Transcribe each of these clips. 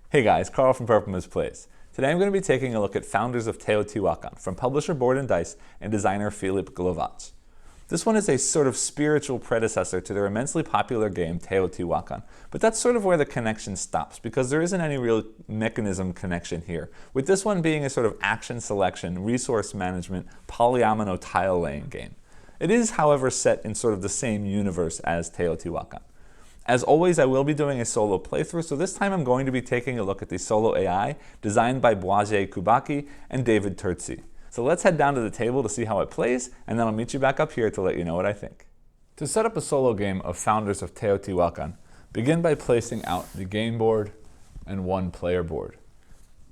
Hey guys, Carl from Purple Moose Plays. Today I'm going to be taking a look at Founders of Teotihuacan from publisher Board and Dice and designer Filip Głowacz. This one is a sort of spiritual predecessor to their immensely popular game Teotihuacan, but that's sort of where the connection stops because there isn't any real mechanism connection here, with this one being a sort of action selection, resource management, polyomino tile laying game. It is, however, set in sort of the same universe as Teotihuacan. As always, I will be doing a solo playthrough, so this time I'm going to be taking a look at the solo AI designed by Błażej Kubacki and David Turczi. So let's head down to the table to see how it plays, and then I'll meet you back up here to let you know what I think. To set up a solo game of Founders of Teotihuacan, begin by placing out the game board and one player board.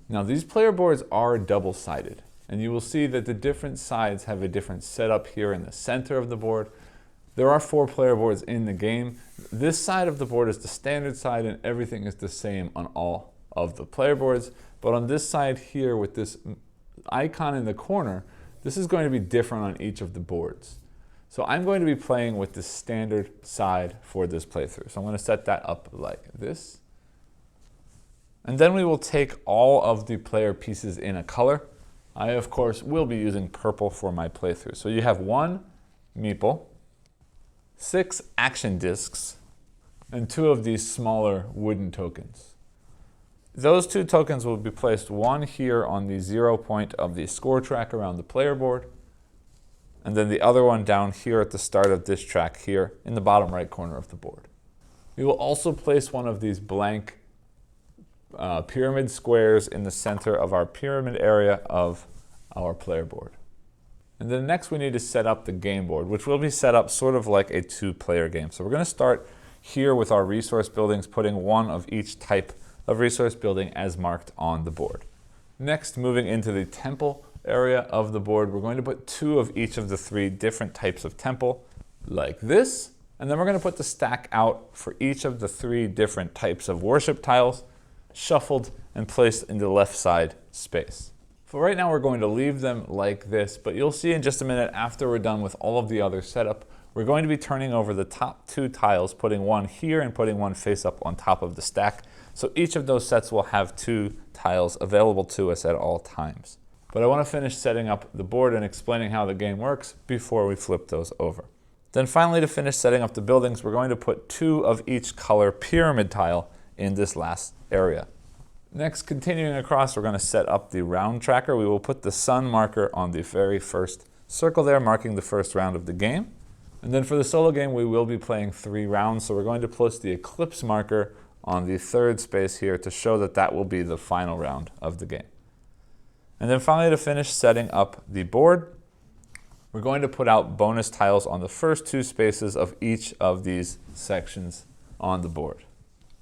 Now these player boards are double-sided, and you will see that the different sides have a different setup here in the center of the board. There are 4 player boards in the game. This side of the board is the standard side and everything is the same on all of the player boards. But on this side here with this icon in the corner, this is going to be different on each of the boards. So I'm going to be playing with the standard side for this playthrough. So I'm going to set that up like this. And then we will take all of the player pieces in a color. I, of course, will be using purple for my playthrough. So you have 1 meeple, 6 action discs, and 2 of these smaller wooden tokens. Those 2 tokens will be placed, one here on the 0 point of the score track around the player board, and then the other one down here at the start of this track here in the bottom right corner of the board. We will also place one of these blank pyramid squares in the center of our pyramid area of our player board. And then next we need to set up the game board, which will be set up sort of like a 2-player game. So we're going to start here with our resource buildings, putting 1 of each type of resource building as marked on the board. Next, moving into the temple area of the board, we're going to put 2 of each of the 3 different types of temple, like this. And then we're going to put the stack out for each of the 3 different types of worship tiles, shuffled and placed in the left side space. For right now, we're going to leave them like this, but you'll see in just a minute after we're done with all of the other setup, we're going to be turning over the top 2 tiles, putting 1 here and putting 1 face up on top of the stack. So each of those sets will have 2 tiles available to us at all times. But I want to finish setting up the board and explaining how the game works before we flip those over. Then finally, to finish setting up the buildings, we're going to put 2 of each color pyramid tile in this last area. Next, continuing across, we're going to set up the round tracker. We will put the sun marker on the very first circle there, marking the first round of the game. And then for the solo game, we will be playing 3 rounds. So we're going to place the eclipse marker on the 3rd space here to show that that will be the final round of the game. And then finally, to finish setting up the board, we're going to put out bonus tiles on the first 2 spaces of each of these sections on the board.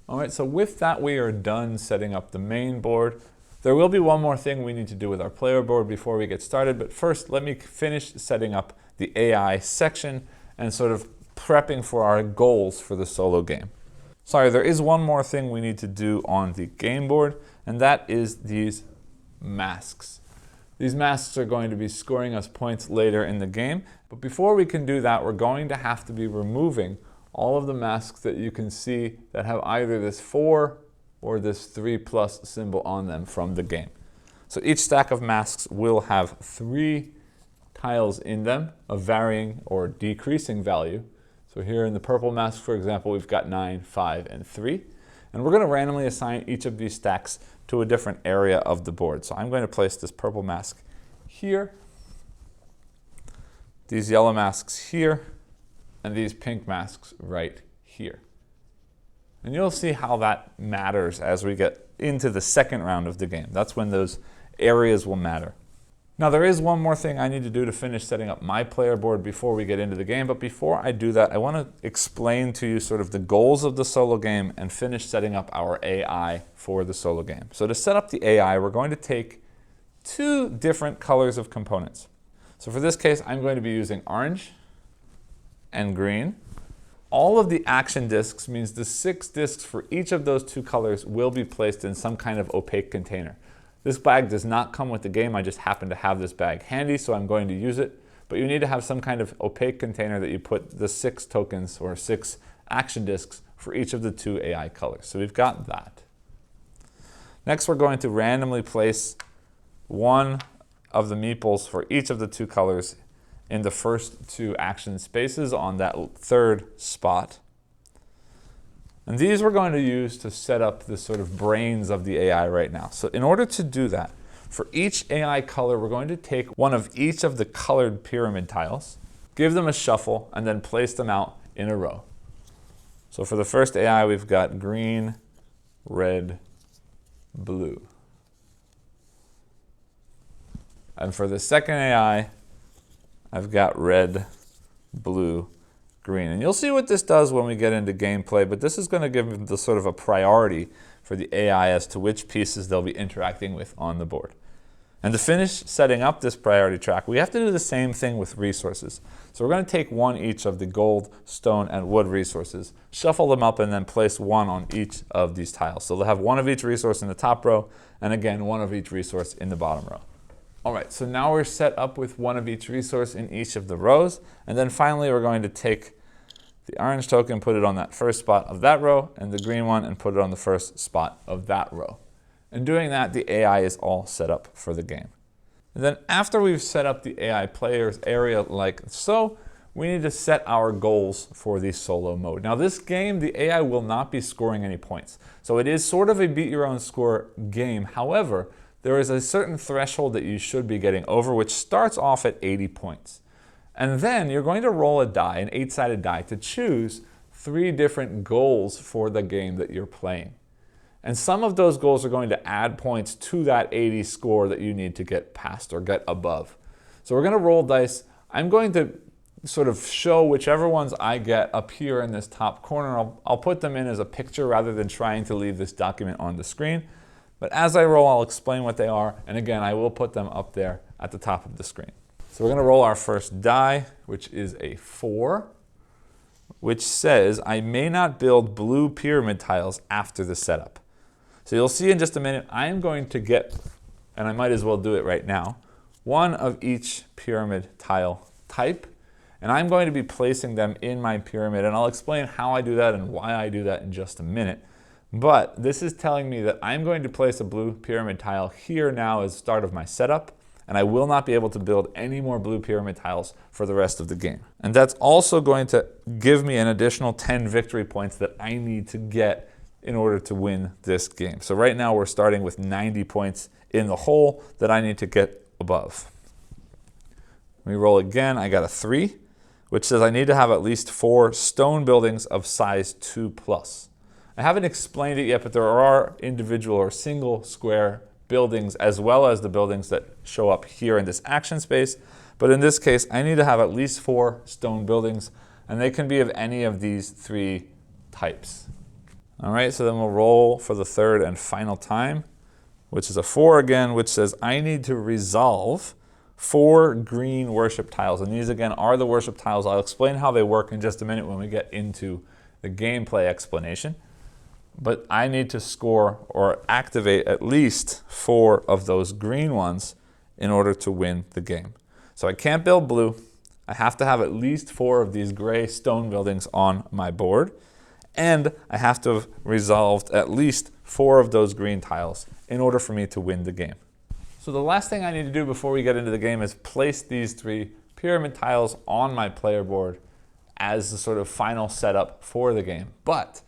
All right, so with that, we are done setting up the main board. There will be one more thing we need to do with our player board before we get started, but first let me finish setting up the AI section and sort of prepping for our goals for the solo game. Sorry, there is one more thing we need to do on the game board, and that is these masks. These masks are going to be scoring us points later in the game, but before we can do that, we're going to have to be removing all of the masks that you can see that have either this 4 or this 3+ symbol on them from the game. So each stack of masks will have 3 tiles in them of varying or decreasing value. So here in the purple mask, for example, we've got 9, 5, and 3. And we're going to randomly assign each of these stacks to a different area of the board. So I'm going to place this purple mask here, these yellow masks here, and these pink masks right here. And you'll see how that matters as we get into the second round of the game. That's when those areas will matter. Now there is one more thing I need to do to finish setting up my player board before we get into the game, but before I do that, I want to explain to you sort of the goals of the solo game and finish setting up our AI for the solo game. So to set up the AI, we're going to take 2 different colors of components. So for this case, I'm going to be using orange and green. All of the action discs means the 6 discs for each of those 2 colors will be placed in some kind of opaque container. This bag does not come with the game. I just happen to have this bag handy, so I'm going to use it. But you need to have some kind of opaque container that you put the 6 tokens or 6 action discs for each of the 2 AI colors. So we've got that. Next, we're going to randomly place one of the meeples for each of the two colors in the first two action spaces on that third spot. And these we're going to use to set up the sort of brains of the AI right now. So in order to do that, for each AI color, we're going to take one of each of the colored pyramid tiles, give them a shuffle, and then place them out in a row. So for the first AI, we've got green, red, blue. And for the second AI, I've got red, blue, green. And you'll see what this does when we get into gameplay, but this is going to give them the sort of a priority for the AI as to which pieces they'll be interacting with on the board. And to finish setting up this priority track, we have to do the same thing with resources. So we're going to take one each of the gold, stone, and wood resources, shuffle them up, and then place one on each of these tiles. So they'll have one of each resource in the top row, and again, one of each resource in the bottom row. All right, so now we're set up with one of each resource in each of the rows. And then finally, we're going to take the orange token, put it on that first spot of that row, and the green one, and put it on the first spot of that row. And doing that, the AI is all set up for the game. And then after we've set up the AI player's area like so, we need to set our goals for the solo mode. Now this game, the AI will not be scoring any points. So it is sort of a beat your own score game. However, there is a certain threshold that you should be getting over, which starts off at 80 points. And then you're going to roll a die, an 8-sided die, to choose 3 different goals for the game that you're playing. And some of those goals are going to add points to that 80 score that you need to get past or get above. So we're going to roll dice. I'm going to sort of show whichever ones I get up here in this top corner. I'll put them in as a picture rather than trying to leave this document on the screen. But as I roll, I'll explain what they are. And again, I will put them up there at the top of the screen. So we're going to roll our first die, which is a 4, which says I may not build blue pyramid tiles after the setup. So you'll see in just a minute, I'm going to get, and I might as well do it right now, one of each pyramid tile type. And I'm going to be placing them in my pyramid. And I'll explain how I do that and why I do that in just a minute. But this is telling me that I'm going to place a blue pyramid tile here now as the start of my setup, and I will not be able to build any more blue pyramid tiles for the rest of the game. And that's also going to give me an additional 10 victory points that I need to get in order to win this game. So right now we're starting with 90 points in the hole that I need to get above. We roll again, I got a 3, which says I need to have at least 4 stone buildings of size 2+. I haven't explained it yet, but there are individual or single square buildings as well as the buildings that show up here in this action space. But in this case, I need to have at least 4 stone buildings, and they can be of any of these 3 types. All right, so then we'll roll for the third and final time, which is a 4 again, which says I need to resolve 4 green worship tiles. And these again are the worship tiles. I'll explain how they work in just a minute when we get into the gameplay explanation. But I need to score or activate at least 4 of those green ones in order to win the game. So I can't build blue. I have to have at least 4 of these gray stone buildings on my board. And I have to have resolved at least 4 of those green tiles in order for me to win the game. So the last thing I need to do before we get into the game is place these 3 pyramid tiles on my player board as the sort of final setup for the game. But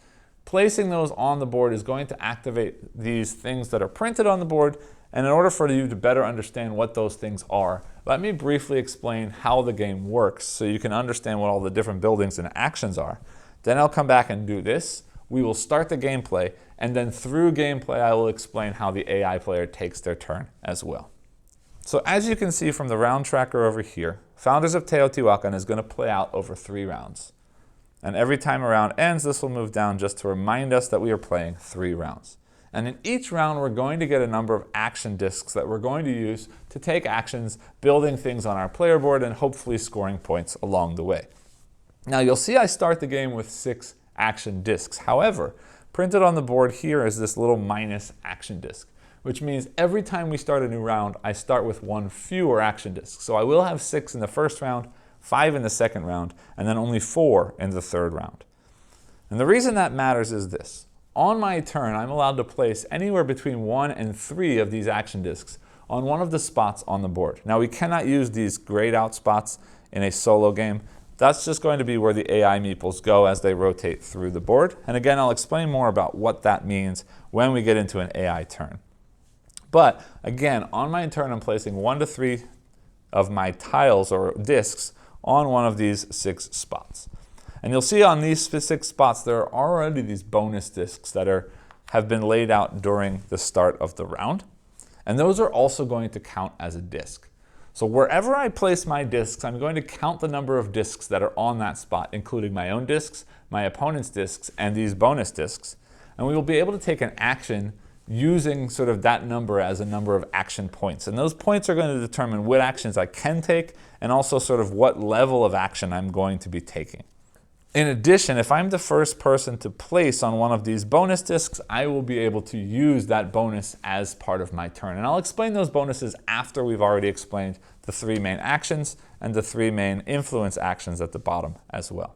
placing those on the board is going to activate these things that are printed on the board. And in order for you to better understand what those things are, let me briefly explain how the game works so you can understand what all the different buildings and actions are. Then I'll come back and do this. We will start the gameplay, and then through gameplay, I will explain how the AI player takes their turn as well. So as you can see from the round tracker over here, Founders of Teotihuacan is going to play out over 3 rounds. And every time a round ends, this will move down just to remind us that we are playing 3 rounds. And in each round, we're going to get a number of action discs that we're going to use to take actions, building things on our player board, and hopefully scoring points along the way. Now you'll see I start the game with 6 action discs. However, printed on the board here is this little minus action disc, which means every time we start a new round, I start with 1 fewer action discs. So I will have 6 in the first round, 5 in the second round, and then only 4 in the third round. And the reason that matters is this. on my turn, I'm allowed to place anywhere between 1 and 3 of these action discs on one of the spots on the board. Now, we cannot use these grayed out spots in a solo game. That's just going to be where the AI meeples go as they rotate through the board. And again, I'll explain more about what that means when we get into an AI turn. But again, on my turn, I'm placing 1 to 3 of my tiles or discs on one of these 6 spots. And you'll see on these 6 spots, there are already these bonus discs that have been laid out during the start of the round. And those are also going to count as a disc. So wherever I place my discs, I'm going to count the number of discs that are on that spot, including my own discs, my opponent's discs, and these bonus discs. And we will be able to take an action using sort of that number as a number of action points. And those points are going to determine what actions I can take and also sort of what level of action I'm going to be taking. In addition, if I'm the first person to place on one of these bonus discs, I will be able to use that bonus as part of my turn. And I'll explain those bonuses after we've already explained the 3 main actions and the 3 main influence actions at the bottom as well.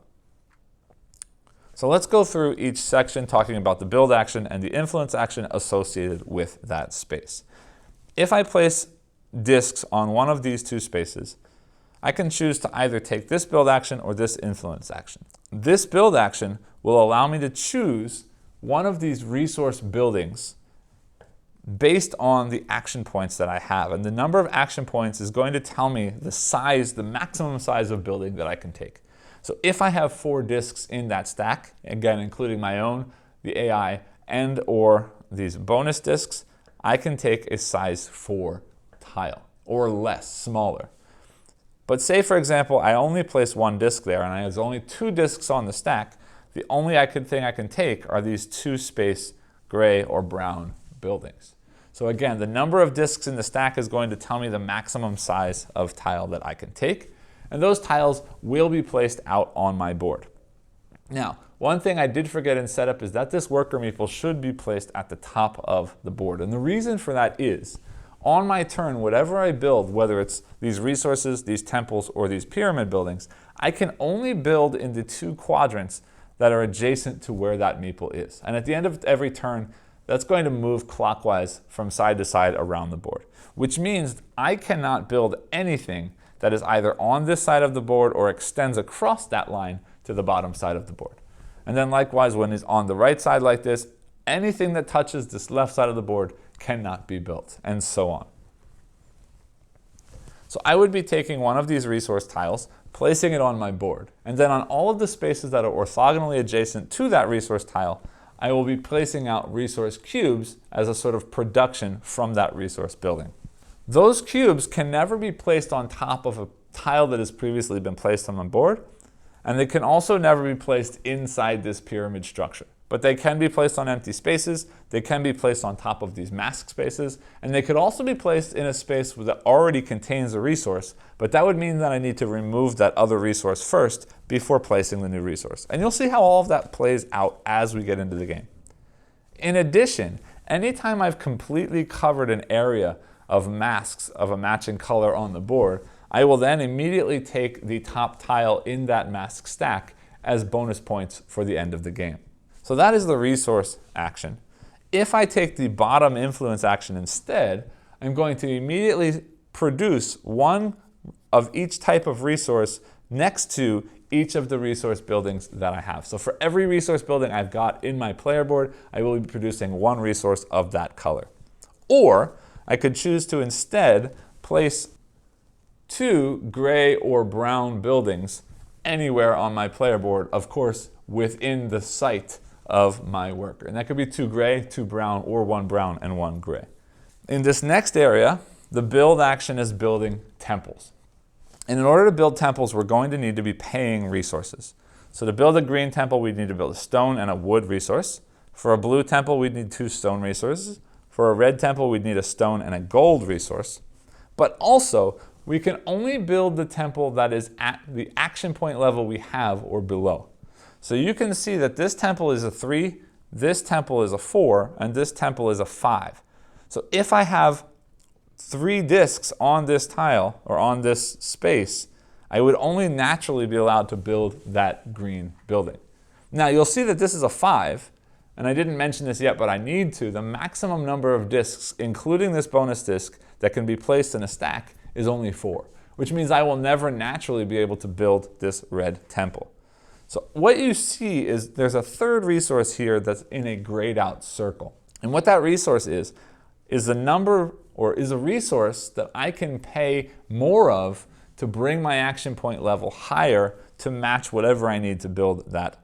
So let's go through each section talking about the build action and the influence action associated with that space. If I place discs on one of these 2 spaces, I can choose to either take this build action or this influence action. This build action will allow me to choose one of these resource buildings based on the action points that I have. And the number of action points is going to tell me the size, the maximum size of building that I can take. So if I have 4 discs in that stack, again, including my own, the AI, and or these bonus discs, I can take a size 4 tile or less, smaller. But say, for example, I only place 1 disc there and there's only 2 discs on the stack, the only thing I can take are these 2 space gray or brown buildings. So again, the number of discs in the stack is going to tell me the maximum size of tile that I can take. And those tiles will be placed out on my board. Now, one thing I did forget in setup is that this worker meeple should be placed at the top of the board. And the reason for that is, on my turn, whatever I build, whether it's these resources, these temples, or these pyramid buildings, I can only build into 2 quadrants that are adjacent to where that meeple is. And at the end of every turn, that's going to move clockwise from side to side around the board, which means I cannot build anything that is either on this side of the board or extends across that line to the bottom side of the board. And then likewise, when it's on the right side like this, anything that touches this left side of the board cannot be built, and so on. So I would be taking one of these resource tiles, placing it on my board, and then on all of the spaces that are orthogonally adjacent to that resource tile, I will be placing out resource cubes as a sort of production from that resource building. Those cubes can never be placed on top of a tile that has previously been placed on the board, and they can also never be placed inside this pyramid structure. But they can be placed on empty spaces, they can be placed on top of these mask spaces, and they could also be placed in a space that already contains a resource, but that would mean that I need to remove that other resource first before placing the new resource. And you'll see how all of that plays out as we get into the game. In addition, anytime I've completely covered an area of masks of a matching color on the board, I will then immediately take the top tile in that mask stack as bonus points for the end of the game. So that is the resource action. If I take the bottom influence action instead, I'm going to immediately produce one of each type of resource next to each of the resource buildings that I have. So for every resource building I've got in my player board, I will be producing one resource of that color. Or I could choose to instead place 2 gray or brown buildings anywhere on my player board, of course, within the sight of my worker. And that could be 2 gray, 2 brown, or 1 brown and 1 gray. In this next area, the build action is building temples. And in order to build temples, we're going to need to be paying resources. So to build a green temple, we'd need to build a stone and a wood resource. For a blue temple, we'd need 2 stone resources. For a red temple, we'd need a stone and a gold resource. But also, we can only build the temple that is at the action point level we have or below. So you can see that this temple is a 3, this temple is a 4, and this temple is a 5. So if I have 3 discs on this tile or on this space, I would only naturally be allowed to build that green building. Now you'll see that this is a 5, and I didn't mention this yet, but I need to, the maximum number of discs, including this bonus disc, that can be placed in a stack is only 4, which means I will never naturally be able to build this red temple. So what you see is there's a third resource here that's in a grayed out circle. And what that resource is the number, or is a resource that I can pay more of to bring my action point level higher to match whatever I need to build that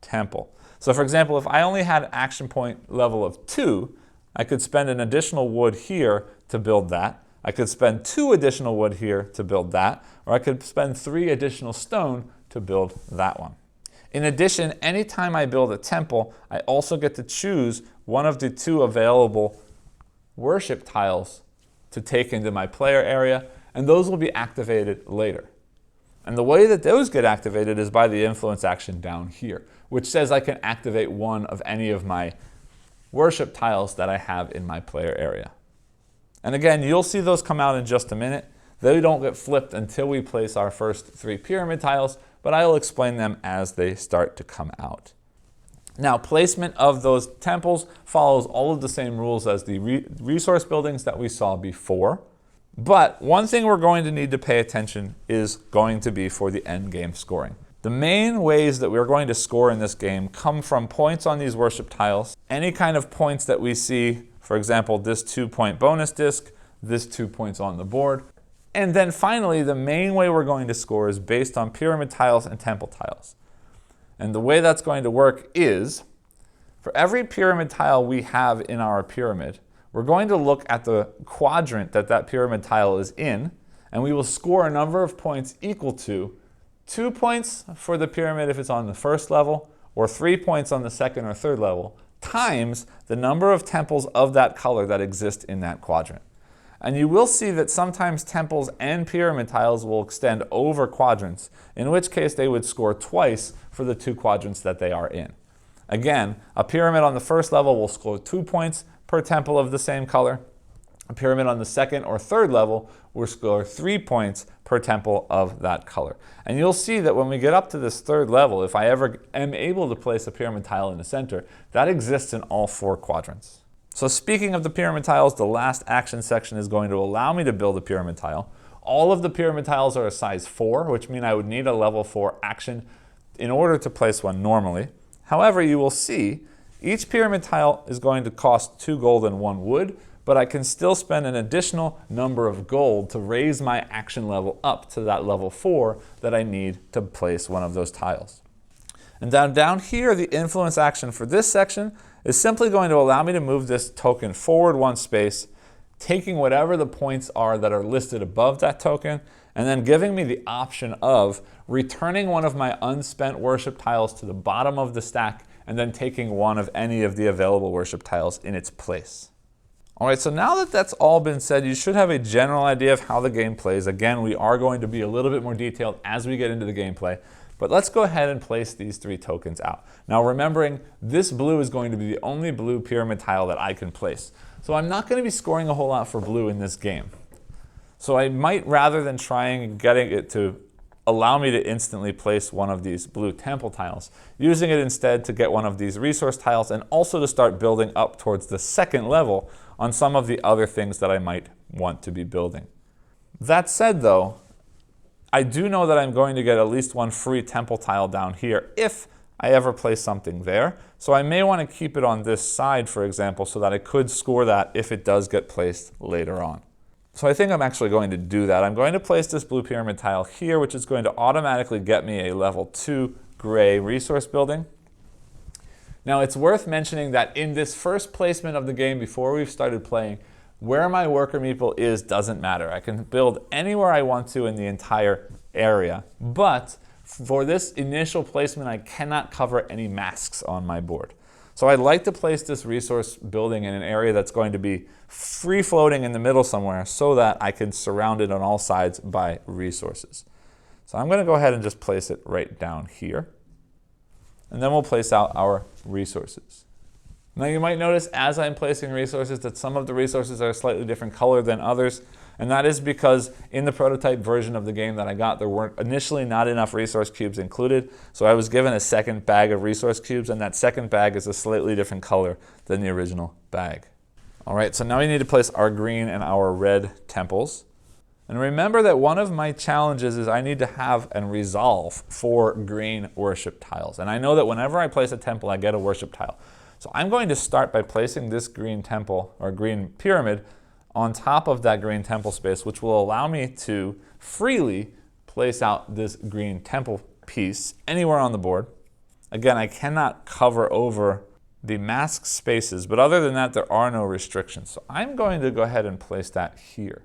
temple. So for example, if I only had action point level of 2, I could spend an additional wood here to build that. I could spend 2 additional wood here to build that, or I could spend 3 additional stone to build that one. In addition, anytime I build a temple, I also get to choose one of the 2 available worship tiles to take into my player area, and those will be activated later. And the way that those get activated is by the influence action down here, which says I can activate one of any of my worship tiles that I have in my player area. And again, you'll see those come out in just a minute. They don't get flipped until we place our first 3 pyramid tiles, but I will explain them as they start to come out. Now, placement of those temples follows all of the same rules as the resource buildings that we saw before. But one thing we're going to need to pay attention is going to be for the end game scoring. The main ways that we're going to score in this game come from points on these worship tiles, any kind of points that we see, for example, this 2-point bonus disc, this 2 points on the board. And then finally, the main way we're going to score is based on pyramid tiles and temple tiles. And the way that's going to work is, for every pyramid tile we have in our pyramid, we're going to look at the quadrant that that pyramid tile is in, and we will score a number of points equal to 2 points for the pyramid if it's on the first level, or 3 points on the second or third level, times the number of temples of that color that exist in that quadrant. And you will see that sometimes temples and pyramid tiles will extend over quadrants, in which case they would score twice for the 2 quadrants that they are in. Again, a pyramid on the first level will score 2 points per temple of the same color. A pyramid on the second or third level will score 3 points per temple of that color. And you'll see that when we get up to this third level, if I ever am able to place a pyramid tile in the center, that exists in all 4 quadrants. So speaking of the pyramid tiles, the last action section is going to allow me to build a pyramid tile. All of the pyramid tiles are a size 4, which means I would need a level 4 action in order to place one normally. However, you will see each pyramid tile is going to cost 2 gold and 1 wood, but I can still spend an additional number of gold to raise my action level up to that level 4 that I need to place one of those tiles. And down here, the influence action for this section is simply going to allow me to move this token forward 1 space, taking whatever the points are that are listed above that token, and then giving me the option of returning one of my unspent worship tiles to the bottom of the stack, and then taking one of any of the available worship tiles in its place. All right, so now that that's all been said, you should have a general idea of how the game plays. Again, we are going to be a little bit more detailed as we get into the gameplay. But let's go ahead and place these 3 tokens out. Now remembering, this blue is going to be the only blue pyramid tile that I can place. So I'm not going to be scoring a whole lot for blue in this game. So I might, rather than trying and getting it to allow me to instantly place one of these blue temple tiles, using it instead to get one of these resource tiles and also to start building up towards the second level on some of the other things that I might want to be building. That said though, I do know that I'm going to get at least 1 free temple tile down here if I ever place something there. So I may want to keep it on this side, for example, so that I could score that if it does get placed later on. So I think I'm actually going to do that. I'm going to place this blue pyramid tile here, which is going to automatically get me a level 2 gray resource building. Now it's worth mentioning that in this first placement of the game before we've started playing, where my worker meeple is doesn't matter. I can build anywhere I want to in the entire area, but for this initial placement, I cannot cover any masks on my board. So I'd like to place this resource building in an area that's going to be free floating in the middle somewhere so that I can surround it on all sides by resources. So I'm going to go ahead and just place it right down here. And then we'll place out our resources. Now you might notice as I'm placing resources that some of the resources are a slightly different color than others. And that is because in the prototype version of the game that I got, there weren't initially not enough resource cubes included. So I was given a second bag of resource cubes, and that second bag is a slightly different color than the original bag. All right, so now we need to place our green and our red temples. And remember that one of my challenges is I need to have and resolve 4 green worship tiles. And I know that whenever I place a temple, I get a worship tile. So I'm going to start by placing this green temple or green pyramid on top of that green temple space, which will allow me to freely place out this green temple piece anywhere on the board. Again, I cannot cover over the mask spaces, but other than that, there are no restrictions. So I'm going to go ahead and place that here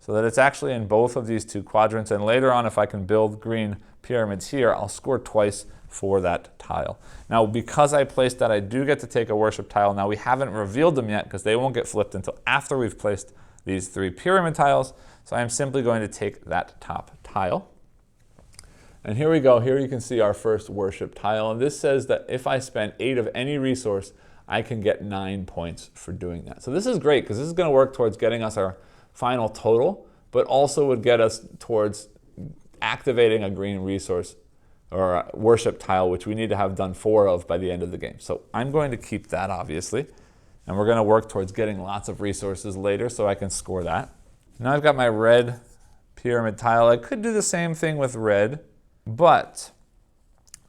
so that it's actually in both of these 2 quadrants. And later on, if I can build green pyramids here, I'll score twice for that tile. Now, because I placed that, I do get to take a worship tile. Now, we haven't revealed them yet because they won't get flipped until after we've placed these 3 pyramid tiles. So I'm simply going to take that top tile. And here we go. Here you can see our first worship tile. And this says that if I spend 8 of any resource, I can get 9 points for doing that. So this is great because this is going to work towards getting us our final total, but also would get us towards activating a green resource or a worship tile, which we need to have done 4 of by the end of the game. So I'm going to keep that, obviously. And we're going to work towards getting lots of resources later so I can score that. Now I've got my red pyramid tile. I could do the same thing with red, but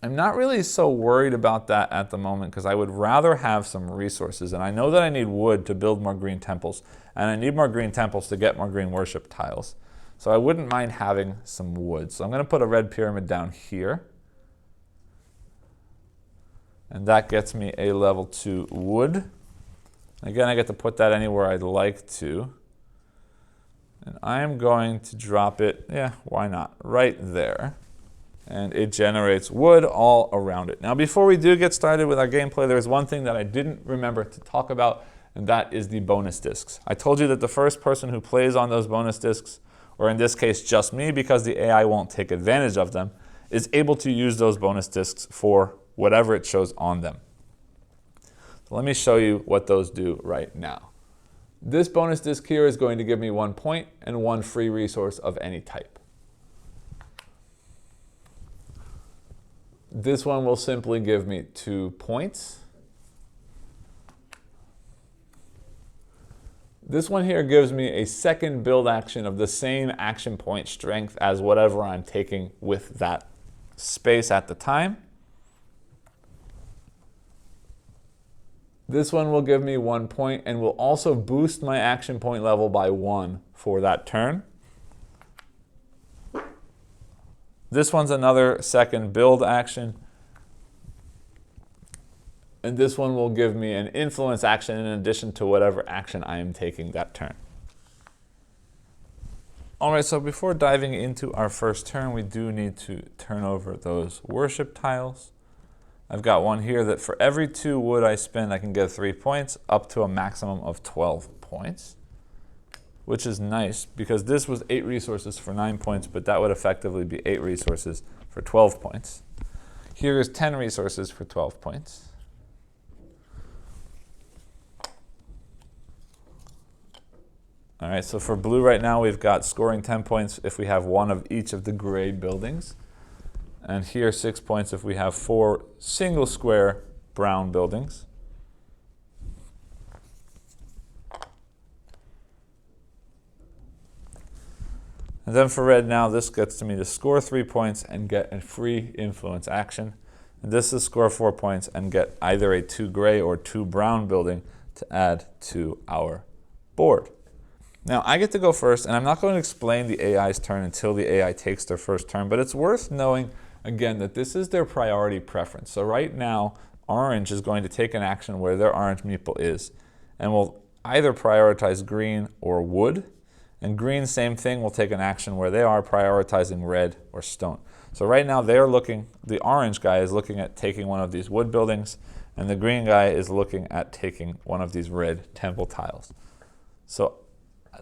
I'm not really so worried about that at the moment because I would rather have some resources. And I know that I need wood to build more green temples, and I need more green temples to get more green worship tiles. So I wouldn't mind having some wood. So I'm going to put a red pyramid down here. And that gets me a level 2 wood. Again, I get to put that anywhere I'd like to. And I'm going to drop it, why not, right there. And it generates wood all around it. Now, before we do get started with our gameplay, there's one thing that I didn't remember to talk about, and that is the bonus discs. I told you that the first person who plays on those bonus discs, or in this case just me because the AI won't take advantage of them, is able to use those bonus discs for whatever it shows on them. So let me show you what those do right now. This bonus disc here is going to give me 1 point and 1 free resource of any type. This one will simply give me 2 points. This one here gives me a second build action of the same action point strength as whatever I'm taking with that space at the time. This one will give me 1 point and will also boost my action point level by 1 for that turn. This one's another second build action. And this one will give me an influence action in addition to whatever action I am taking that turn. All right, so before diving into our first turn, we do need to turn over those worship tiles. I've got one here that for every 2 wood I spend, I can get 3 points, up to a maximum of 12 points, which is nice because this was 8 resources for 9 points, but that would effectively be 8 resources for 12 points. Here is 10 resources for 12 points. All right, so for blue right now, we've got scoring 10 points if we have 1 of each of the gray buildings. And here 6 points if we have 4 single square brown buildings. And then for red now, this gets to me to score 3 points and get a free influence action. And this is score 4 points and get either a 2 gray or 2 brown building to add to our board. Now, I get to go first, and I'm not going to explain the AI's turn until the AI takes their first turn, but it's worth knowing, again, that this is their priority preference. So right now, orange is going to take an action where their orange meeple is, and will either prioritize green or wood, and green, same thing, will take an action where they are prioritizing red or stone. So right now, they're looking, the orange guy is looking at taking one of these wood buildings, and the green guy is looking at taking one of these red temple tiles. So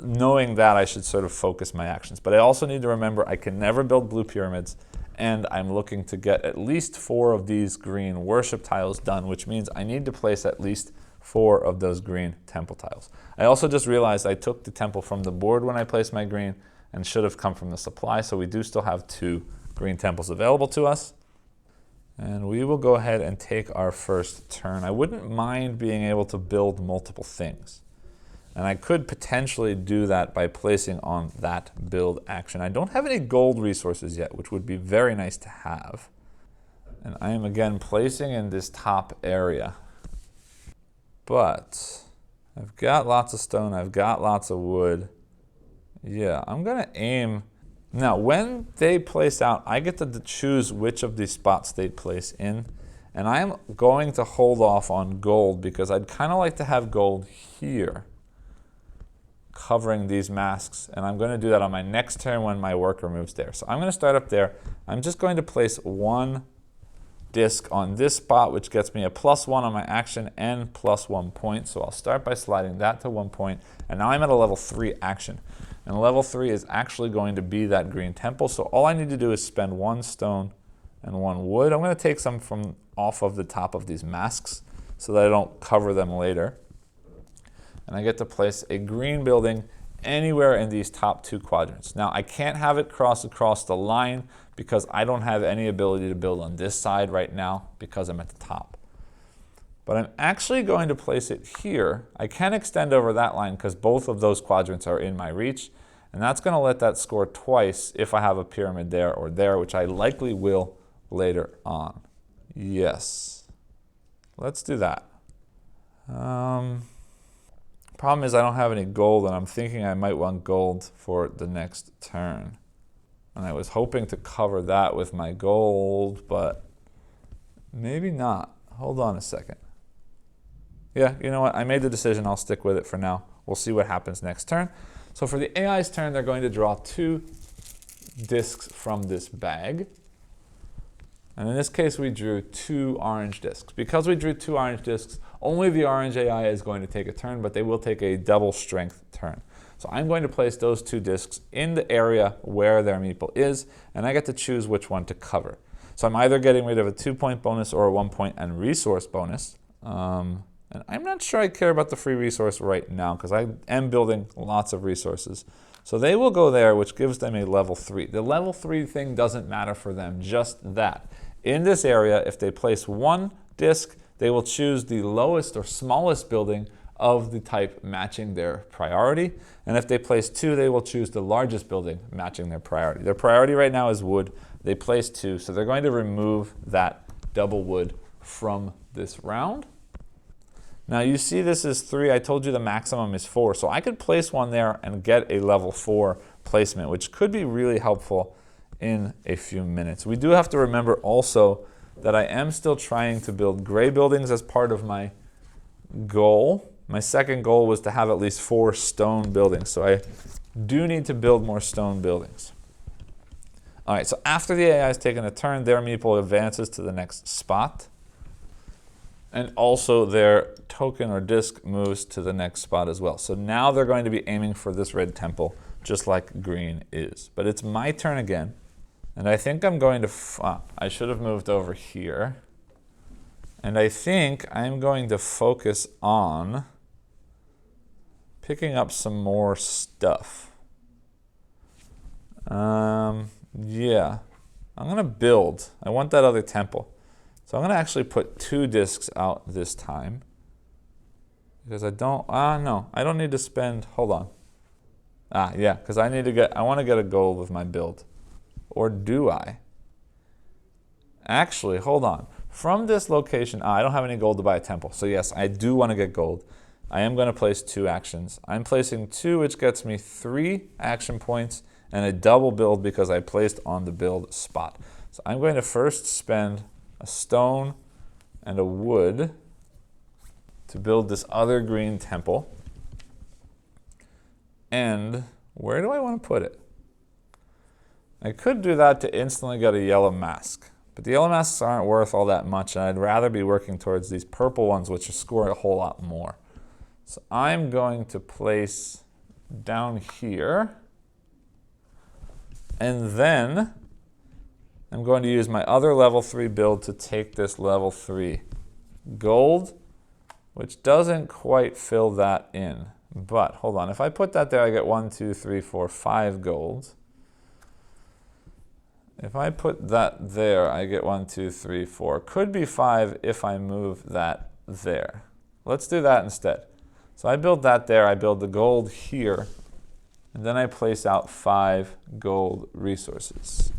knowing that, I should sort of focus my actions. But I also need to remember I can never build blue pyramids, and I'm looking to get at least 4 of these green worship tiles done, which means I need to place at least 4 of those green temple tiles. I also just realized I took the temple from the board when I placed my green and should have come from the supply, so we do still have 2 green temples available to us. And we will go ahead and take our first turn. I wouldn't mind being able to build multiple things. And I could potentially do that by placing on that build action. I don't have any gold resources yet, which would be very nice to have. And I am again placing in this top area. But I've got lots of stone, I've got lots of wood. Yeah, I'm gonna aim. Now, when they place out, I get to choose which of these spots they place in. And I'm going to hold off on gold because I'd kind of like to have gold here, covering these masks. And I'm going to do that on my next turn when my worker moves there. So I'm going to start up there. I'm just going to place 1 disc on this spot, which gets me a +1 on my action and +1 point. So I'll start by sliding that to 1 point. And now I'm at a level 3 action. And level 3 is actually going to be that green temple. So all I need to do is spend 1 stone and 1 wood. I'm going to take some from off of the top of these masks so that I don't cover them later. And I get to place a green building anywhere in these top 2 quadrants. Now I can't have it cross across the line because I don't have any ability to build on this side right now because I'm at the top. But I'm actually going to place it here. I can extend over that line because both of those quadrants are in my reach. And that's going to let that score twice if I have a pyramid there or there, which I likely will later on. Yes. Let's do that. Problem is I don't have any gold, and I'm thinking I might want gold for the next turn. And I was hoping to cover that with my gold, but maybe not. Hold on a second. Yeah, you know what? I made the decision. I'll stick with it for now. We'll see what happens next turn. So for the AI's turn, they're going to draw 2 discs from this bag. And in this case, we drew 2 orange discs. Because we drew 2 orange discs, only the orange AI is going to take a turn, but they will take a double strength turn. So I'm going to place those 2 discs in the area where their meeple is, and I get to choose which one to cover. So I'm either getting rid of a 2-point bonus or a 1-point and resource bonus. And I'm not sure I care about the free resource right now because I am building lots of resources. So they will go there, which gives them a level 3. The level 3 thing doesn't matter for them, just that. In this area, if they place 1 disc, they will choose the lowest or smallest building of the type matching their priority. And if they place 2, they will choose the largest building matching their priority. Their priority right now is wood. They place 2, so they're going to remove that double wood from this round. Now you see this is 3. I told you the maximum is 4. So I could place 1 there and get a level 4 placement, which could be really helpful in a few minutes. We do have to remember also that I am still trying to build gray buildings as part of my goal. My second goal was to have at least 4 stone buildings. So I do need to build more stone buildings. All right, so after the AI has taken a turn, their meeple advances to the next spot. And also their token or disc moves to the next spot as well. So now they're going to be aiming for this red temple, just like green is. But it's my turn again. And I think I'm going to, I should have moved over here. And I think I'm going to focus on picking up some more stuff. Yeah, I'm going to build. I want that other temple. So I'm going to actually put 2 discs out this time. Because I don't, no, I don't need to spend, hold on. Yeah, because I want to get a gold with my build. Or do I? Actually, hold on. From this location, I don't have any gold to buy a temple. So yes, I do want to get gold. I am going to place 2 actions. I'm placing 2, which gets me 3 action points and a double build because I placed on the build spot. So I'm going to first spend a stone and a wood to build this other green temple. And where do I want to put it? I could do that to instantly get a yellow mask, but the yellow masks aren't worth all that much, and I'd rather be working towards these purple ones, which are scoring a whole lot more. So I'm going to place down here, and then I'm going to use my other level 3 build to take this level 3 gold which doesn't quite fill that in. But hold on, if I put that there, I get 1, 2, 3, 4, 5 gold. If I put that there, I get 1, 2, 3, 4. Could be 5 if I move that there. Let's do that instead. So I build that there, I build the gold here, and then I place out 5 gold resources.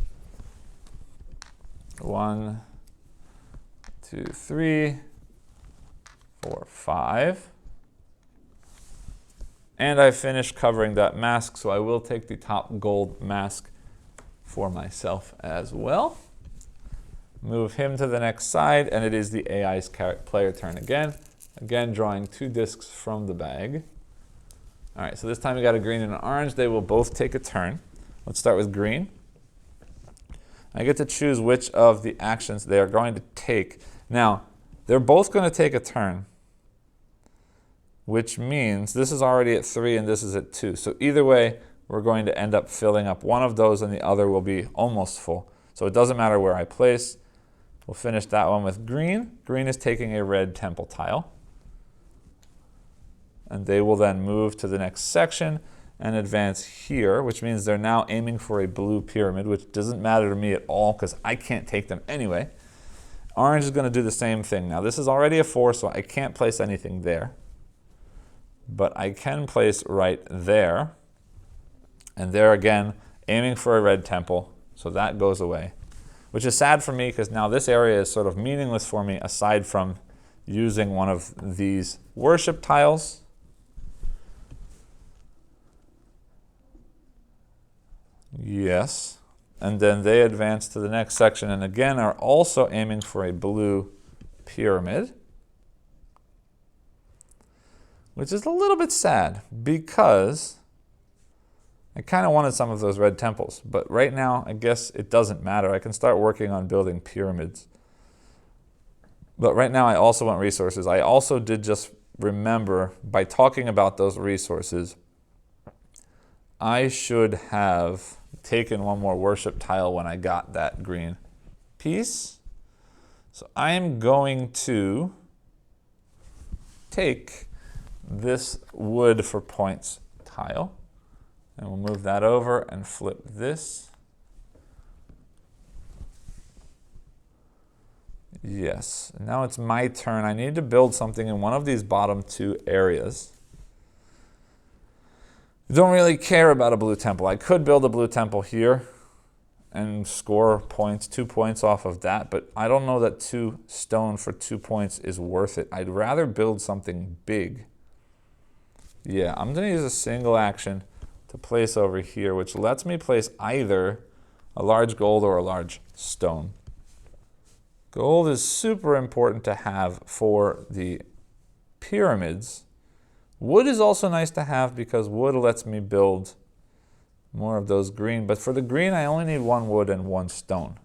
1, 2, 3, 4, 5. And I finished covering that mask, so I will take the top gold mask for myself as well. Move him to the next side, and it is the AI's player turn again. Again, drawing 2 discs from the bag. All right, so this time we got a green and an orange. They will both take a turn. Let's start with green. I get to choose which of the actions they are going to take. Now, they're both going to take a turn, which means this is already at 3 and this is at 2. So either way, we're going to end up filling up one of those and the other will be almost full. So it doesn't matter where I place. We'll finish that one with green. Green is taking a red temple tile. And they will then move to the next section and advance here, which means they're now aiming for a blue pyramid, which doesn't matter to me at all because I can't take them anyway. Orange is going to do the same thing. Now this is already a 4, so I can't place anything there. But I can place right there. And there again, aiming for a red temple, so that goes away. Which is sad for me because now this area is sort of meaningless for me aside from using one of these worship tiles. Yes. And then they advance to the next section and again are also aiming for a blue pyramid. Which is a little bit sad because I kind of wanted some of those red temples, but right now I guess it doesn't matter. I can start working on building pyramids. But right now I also want resources. I also did just remember by talking about those resources, I should have taken one more worship tile when I got that green piece. So I am going to take this wood for points tile. And we'll move that over and flip this. Yes, now it's my turn. I need to build something in one of these bottom 2 areas. I don't really care about a blue temple. I could build a blue temple here and score points, 2 points off of that, but I don't know that 2 stone for 2 points is worth it. I'd rather build something big. Yeah, I'm going to use a single action to place over here, which lets me place either a large gold or a large stone. Gold is super important to have for the pyramids. Wood is also nice to have because wood lets me build more of those green, but for the green I only need 1 wood and 1 stone.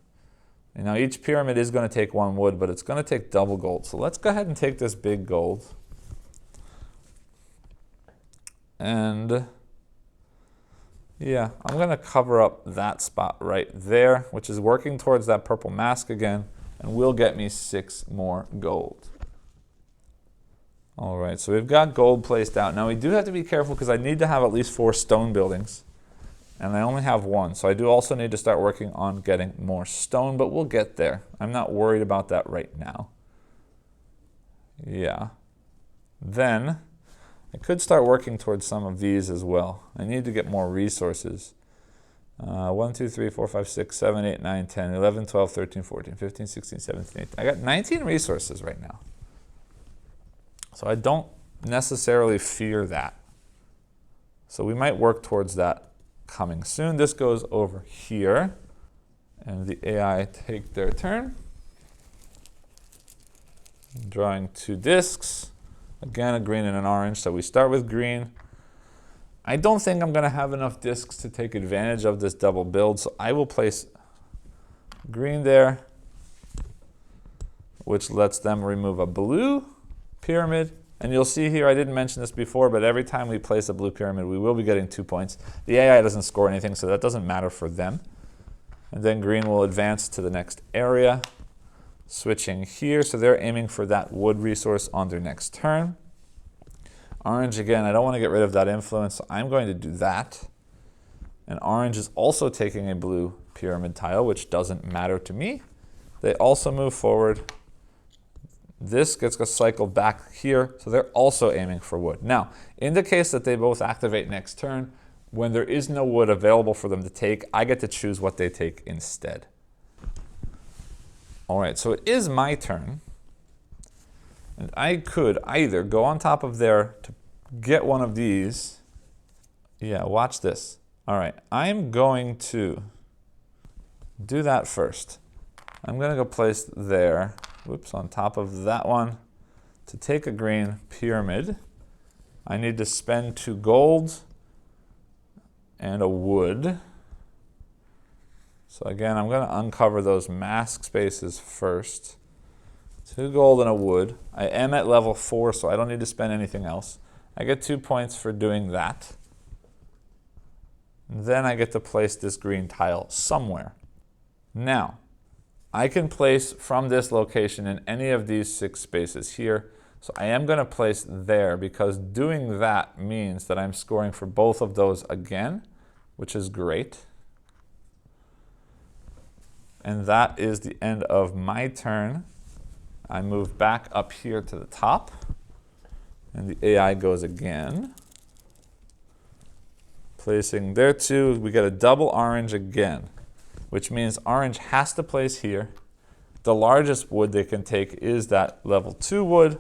And now each pyramid is going to take 1 wood, but it's going to take double gold. So let's go ahead and take this big gold. And yeah, I'm going to cover up that spot right there, which is working towards that purple mask again, and will get me 6 more gold. All right, so we've got gold placed out. Now we do have to be careful because I need to have at least 4 stone buildings, and I only have 1. So I do also need to start working on getting more stone, but we'll get there. I'm not worried about that right now. Yeah. Then I could start working towards some of these as well. I need to get more resources. 1, 2, 3, 4, 5, 6, 7, 8, 9, 10, 11, 12, 13, 14, 15, 16, 17, 18. I got 19 resources right now. So I don't necessarily fear that. So we might work towards that coming soon. This goes over here. And the AI take their turn. Drawing 2 discs. Again, a green and an orange. So we start with green. I don't think I'm going to have enough discs to take advantage of this double build. So I will place green there, which lets them remove a blue pyramid. And you'll see here, I didn't mention this before, but every time we place a blue pyramid, we will be getting 2 points. The AI doesn't score anything, so that doesn't matter for them. And then green will advance to the next area. switching here, so they're aiming for that wood resource on their next turn. Orange, again, I don't want to get rid of that influence, so I'm going to do that. And orange is also taking a blue pyramid tile, which doesn't matter to me. They also move forward. This gets cycled back here, so they're also aiming for wood. Now, in the case that they both activate next turn, when there is no wood available for them to take, I get to choose what they take instead. All right, so it is my turn. And I could either go on top of there to get one of these. Yeah, watch this. All right, I'm going to do that first. I'm going to go place there, whoops, on top of that one to take a green pyramid. I need to spend 2 gold and a wood. So again, I'm going to uncover those mask spaces first. 2 gold and a wood. I am at level 4, so I don't need to spend anything else. I get 2 points for doing that. Then I get to place this green tile somewhere. Now, I can place from this location in any of these 6 spaces here. So I am going to place there because doing that means that I'm scoring for both of those again, which is great. And that is the end of my turn. I move back up here to the top, and the AI goes again. Placing there too, we get a double orange again, which means orange has to place here. The largest wood they can take is that level 2 wood.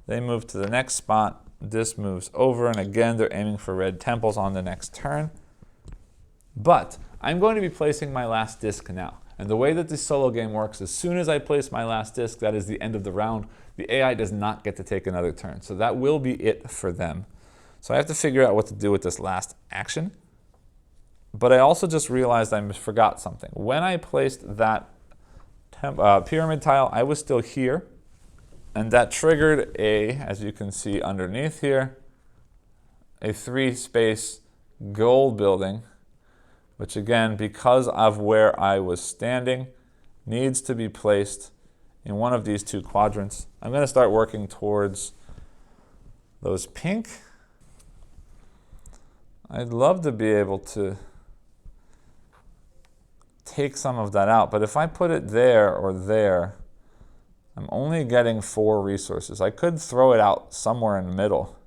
They move to the next spot. This moves over, and again, they're aiming for red temples on the next turn. But I'm going to be placing my last disc now. And the way that this solo game works, as soon as I place my last disc, that is the end of the round, the AI does not get to take another turn. So that will be it for them. So I have to figure out what to do with this last action. But I also just realized I forgot something. When I placed that pyramid tile, I was still here. And that triggered as you can see underneath here, a 3-space gold building, which again, because of where I was standing, needs to be placed in one of these 2 quadrants. I'm going to start working towards those pink. I'd love to be able to take some of that out, but if I put it there or there, I'm only getting 4 resources. I could throw it out somewhere in the middle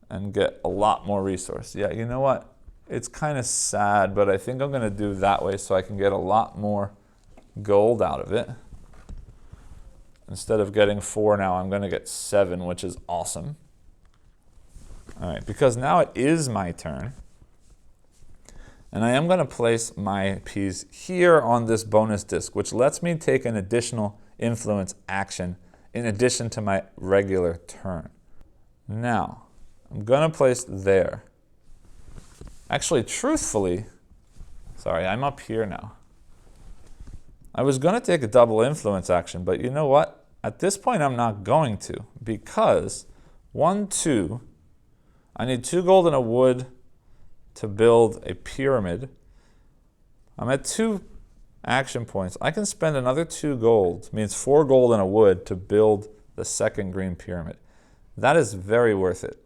and get a lot more resource. Yeah, you know what? It's kind of sad, but I think I'm going to do that way so I can get a lot more gold out of it. Instead of getting 4 now, I'm going to get 7, which is awesome. All right, because now it is my turn. And I am going to place my piece here on this bonus disc, which lets me take an additional influence action in addition to my regular turn. Now, I'm going to place there. Actually, truthfully, sorry, I'm up here now. I was going to take a double influence action, but you know what? At this point, I'm not going to, because 1, 2, I need 2 gold and a wood to build a pyramid. I'm at 2 action points. I can spend another 2 gold, means 4 gold and a wood, to build the second green pyramid. That is very worth it.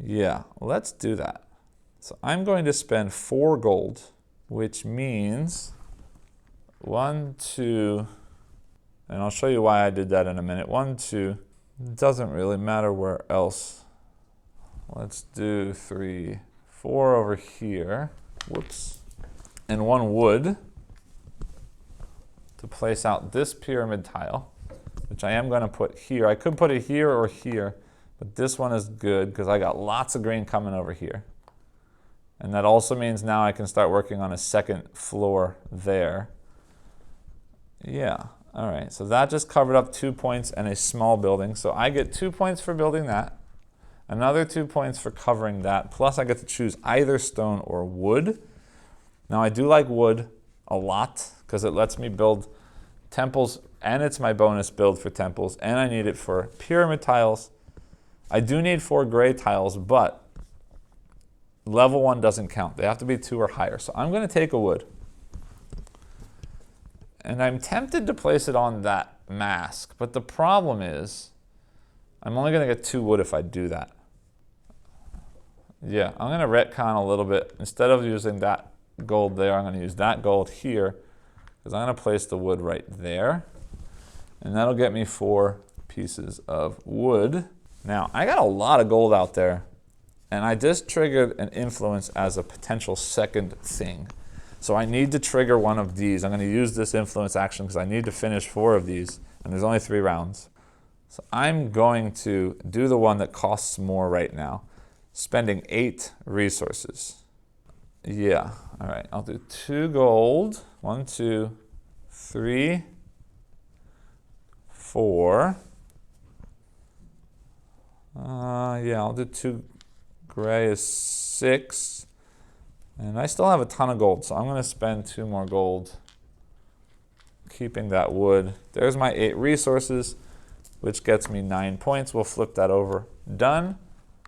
Yeah, let's do that. So I'm going to spend 4 gold, which means 1, 2, and I'll show you why I did that in a minute. 1, 2, doesn't really matter where else. Let's do 3, 4 over here. Whoops. And 1 wood to place out this pyramid tile, which I am going to put here. I could put it here or here, but this one is good because I got lots of green coming over here. And that also means now I can start working on a second floor there. Yeah, all right, so that just covered up 2 points and a small building. So I get 2 points for building that, another 2 points for covering that, plus I get to choose either stone or wood. Now I do like wood a lot because it lets me build temples, and it's my bonus build for temples, and I need it for pyramid tiles. I do need 4 gray tiles, but level 1 doesn't count. They have to be 2 or higher. So I'm going to take a wood. And I'm tempted to place it on that mask, but the problem is I'm only going to get 2 wood if I do that. Yeah, I'm going to retcon a little bit. Instead of using that gold there, I'm going to use that gold here, because I'm going to place the wood right there. And that'll get me 4 pieces of wood. Now, I got a lot of gold out there, and I just triggered an influence as a potential second thing. So I need to trigger one of these. I'm going to use this influence action because I need to finish 4 of these, and there's only 3 rounds. So I'm going to do the one that costs more right now, spending 8 resources. Yeah, all right, I'll do 2 gold. 1, 2, 3, 4. Yeah, I'll do 2 gray is 6. And I still have a ton of gold, so I'm going to spend 2 more gold, keeping that wood. There's my 8 resources, which gets me 9 points. We'll flip that over. Done.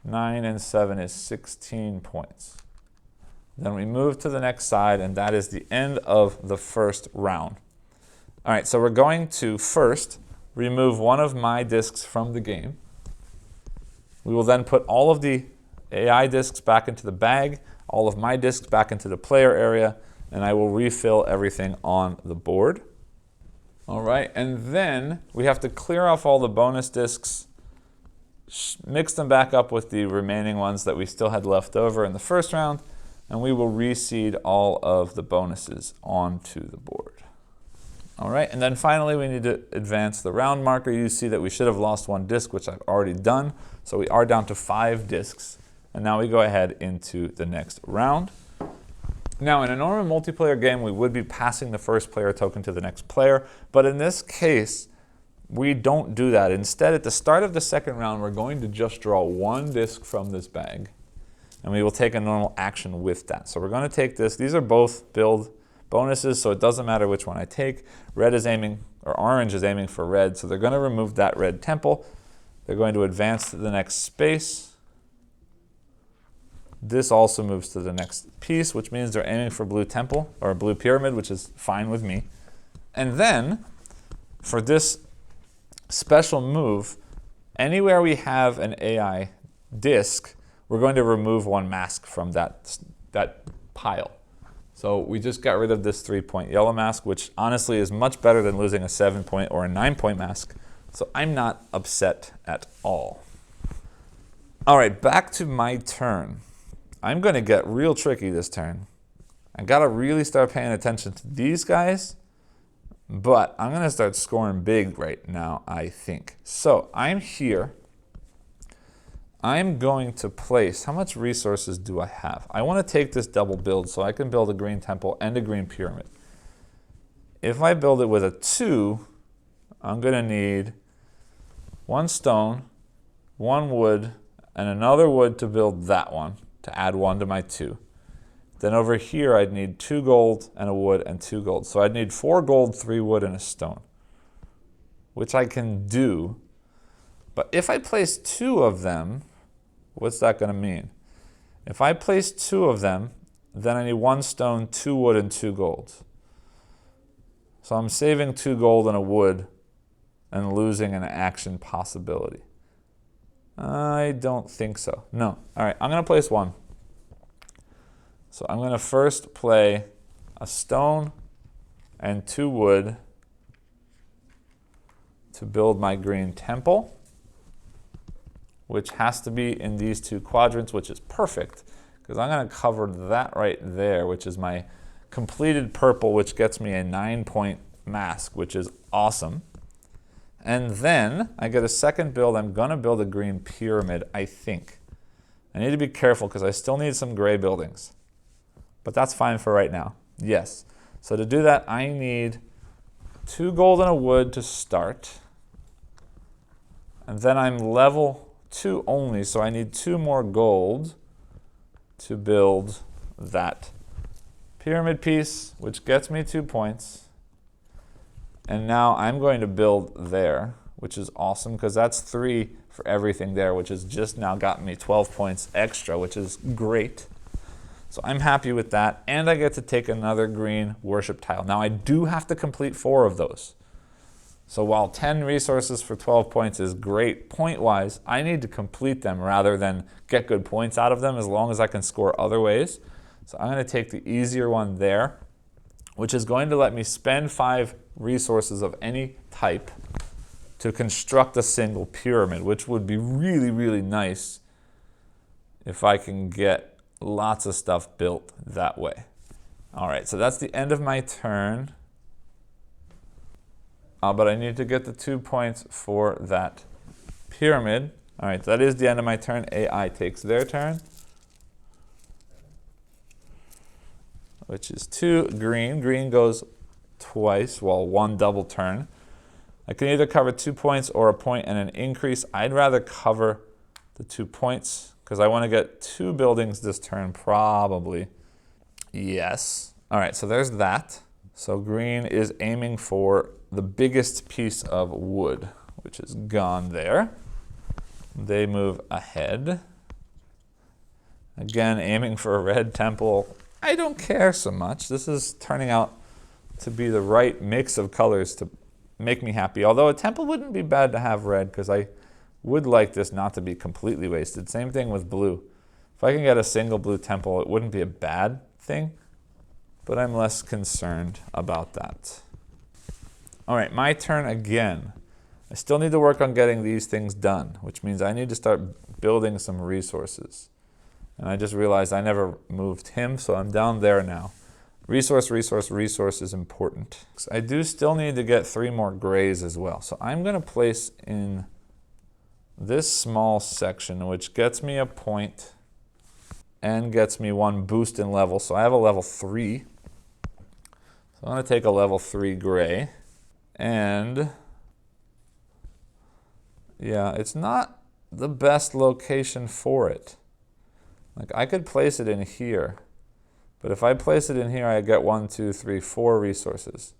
9 and 7 is 16 points. Then we move to the next side, and that is the end of the first round. All right, so we're going to first remove one of my discs from the game. We will then put all of the AI discs back into the bag, all of my discs back into the player area, and I will refill everything on the board. All right, and then we have to clear off all the bonus discs, mix them back up with the remaining ones that we still had left over in the first round, and we will reseed all of the bonuses onto the board. All right, and then finally we need to advance the round marker. You see that we should have lost 1 disc, which I've already done, so we are down to 5 discs. And now we go ahead into the next round. Now, in a normal multiplayer game, we would be passing the first player token to the next player, but in this case, we don't do that. Instead, at the start of the second round, we're going to just draw 1 disc from this bag, and we will take a normal action with that. So we're going to take this. These are both build bonuses, so it doesn't matter which one I take. Red is aiming, or orange is aiming for red, so they're going to remove that red temple. They're going to advance to the next space. This also moves to the next piece, which means they're aiming for blue temple, or blue pyramid, which is fine with me. And then, for this special move, anywhere we have an AI disc, we're going to remove 1 mask from that pile. So we just got rid of this 3-point yellow mask, which honestly is much better than losing a 7-point or a 9-point mask. So I'm not upset at all. All right, back to my turn. I'm going to get real tricky this turn. I got to really start paying attention to these guys, but I'm going to start scoring big right now, I think. So I'm here. I'm going to place, how much resources do I have? I want to take this double build so I can build a green temple and a green pyramid. If I build it with a 2, I'm going to need 1 stone, 1 wood, and another wood to build that one, to add 1 to my 2. Then over here, I'd need 2 gold and a wood and 2 gold. So I'd need 4 gold, 3 wood, and a stone, which I can do. But if I place 2 of them, what's that going to mean? If I place 2 of them, then I need 1 stone, 2 wood, and 2 gold. So I'm saving 2 gold and a wood and losing an action possibility. I don't think so. No. All right, I'm going to place 1. So I'm going to first play a stone and 2 wood to build my green temple, which has to be in these 2 quadrants, which is perfect, because I'm going to cover that right there, which is my completed purple, which gets me a 9-point mask, which is awesome. And then I get a second build. I'm going to build a green pyramid, I think. I need to be careful because I still need some gray buildings. But that's fine for right now. Yes. So to do that, I need 2 gold and a wood to start. And then I'm level 2 only, so I need 2 more gold to build that pyramid piece, which gets me 2 points. And now I'm going to build there, which is awesome because that's 3 for everything there, which has just now gotten me 12 points extra, which is great. So I'm happy with that, and I get to take another green worship tile. Now I do have to complete 4 of those. So while 10 resources for 12 points is great point-wise, I need to complete them rather than get good points out of them as long as I can score other ways. So I'm going to take the easier one there, which is going to let me spend 5 resources of any type to construct a single pyramid, which would be really, really nice if I can get lots of stuff built that way. All right, so that's the end of my turn. But I need to get the 2 points for that pyramid. All right, that is the end of my turn. AI takes their turn, which is 2 green. Green goes twice, well, 1 double turn. I can either cover 2 points or a point and an increase. I'd rather cover the 2 points because I want to get 2 buildings this turn, probably. Yes. All right, so there's that. So green is aiming for the biggest piece of wood, which is gone there. They move ahead. Again, aiming for a red temple. I don't care so much. This is turning out to be the right mix of colors to make me happy. Although a temple wouldn't be bad to have red because I would like this not to be completely wasted. Same thing with blue. If I can get a single blue temple, it wouldn't be a bad thing, but I'm less concerned about that. All right, my turn again. I still need to work on getting these things done, which means I need to start building some resources. And I just realized I never moved him, so I'm down there now. Resource, resource, resource is important. I do still need to get 3 more grays as well. So I'm going to place in this small section, which gets me a point and gets me 1 boost in level. So I have a level 3. So I'm going to take a level 3 gray. And yeah, it's not the best location for it. Like I could place it in here, but if I place it in here, I get 1, 2, 3, 4 resources.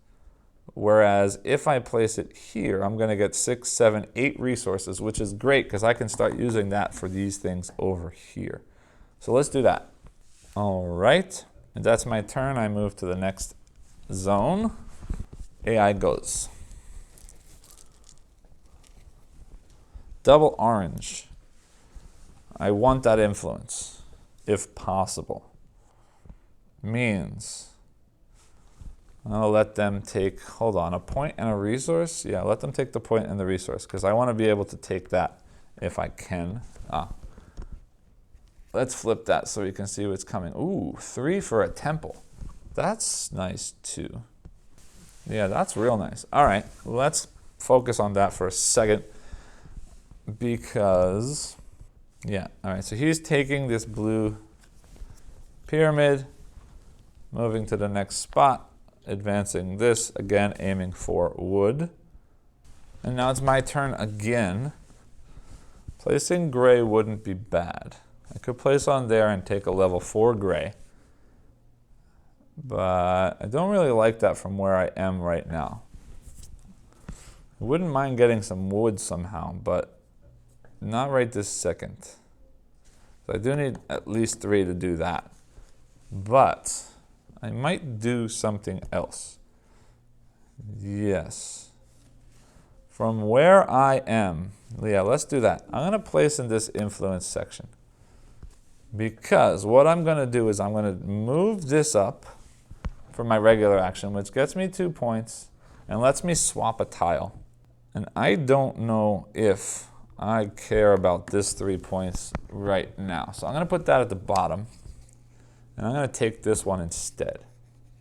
Whereas if I place it here, I'm going to get 6, 7, 8 resources, which is great because I can start using that for these things over here. So let's do that. All right, and that's my turn. I move to the next zone. AI goes. Double orange. I want that influence, if possible. Means I'll let them take, hold on, a point and a resource? Yeah, let them take the point and the resource because I want to be able to take that if I can. Let's flip that so you can see what's coming. Ooh, 3 for a temple. That's nice too. Yeah, that's real nice. All right, let's focus on that for a second because, yeah, all right, so he's taking this blue pyramid, moving to the next spot, advancing this, again, aiming for wood. And now it's my turn again. Placing gray wouldn't be bad. I could place on there and take a level 4 gray. But I don't really like that from where I am right now. I wouldn't mind getting some wood somehow, but not right this second. So I do need at least 3 to do that. But I might do something else. Yes. From where I am, yeah, let's do that. I'm going to place in this influence section. Because what I'm going to do is I'm going to move this up for my regular action, which gets me 2 points and lets me swap a tile. And I don't know if I care about this 3 points right now. So I'm going to put that at the bottom. And I'm going to take this one instead.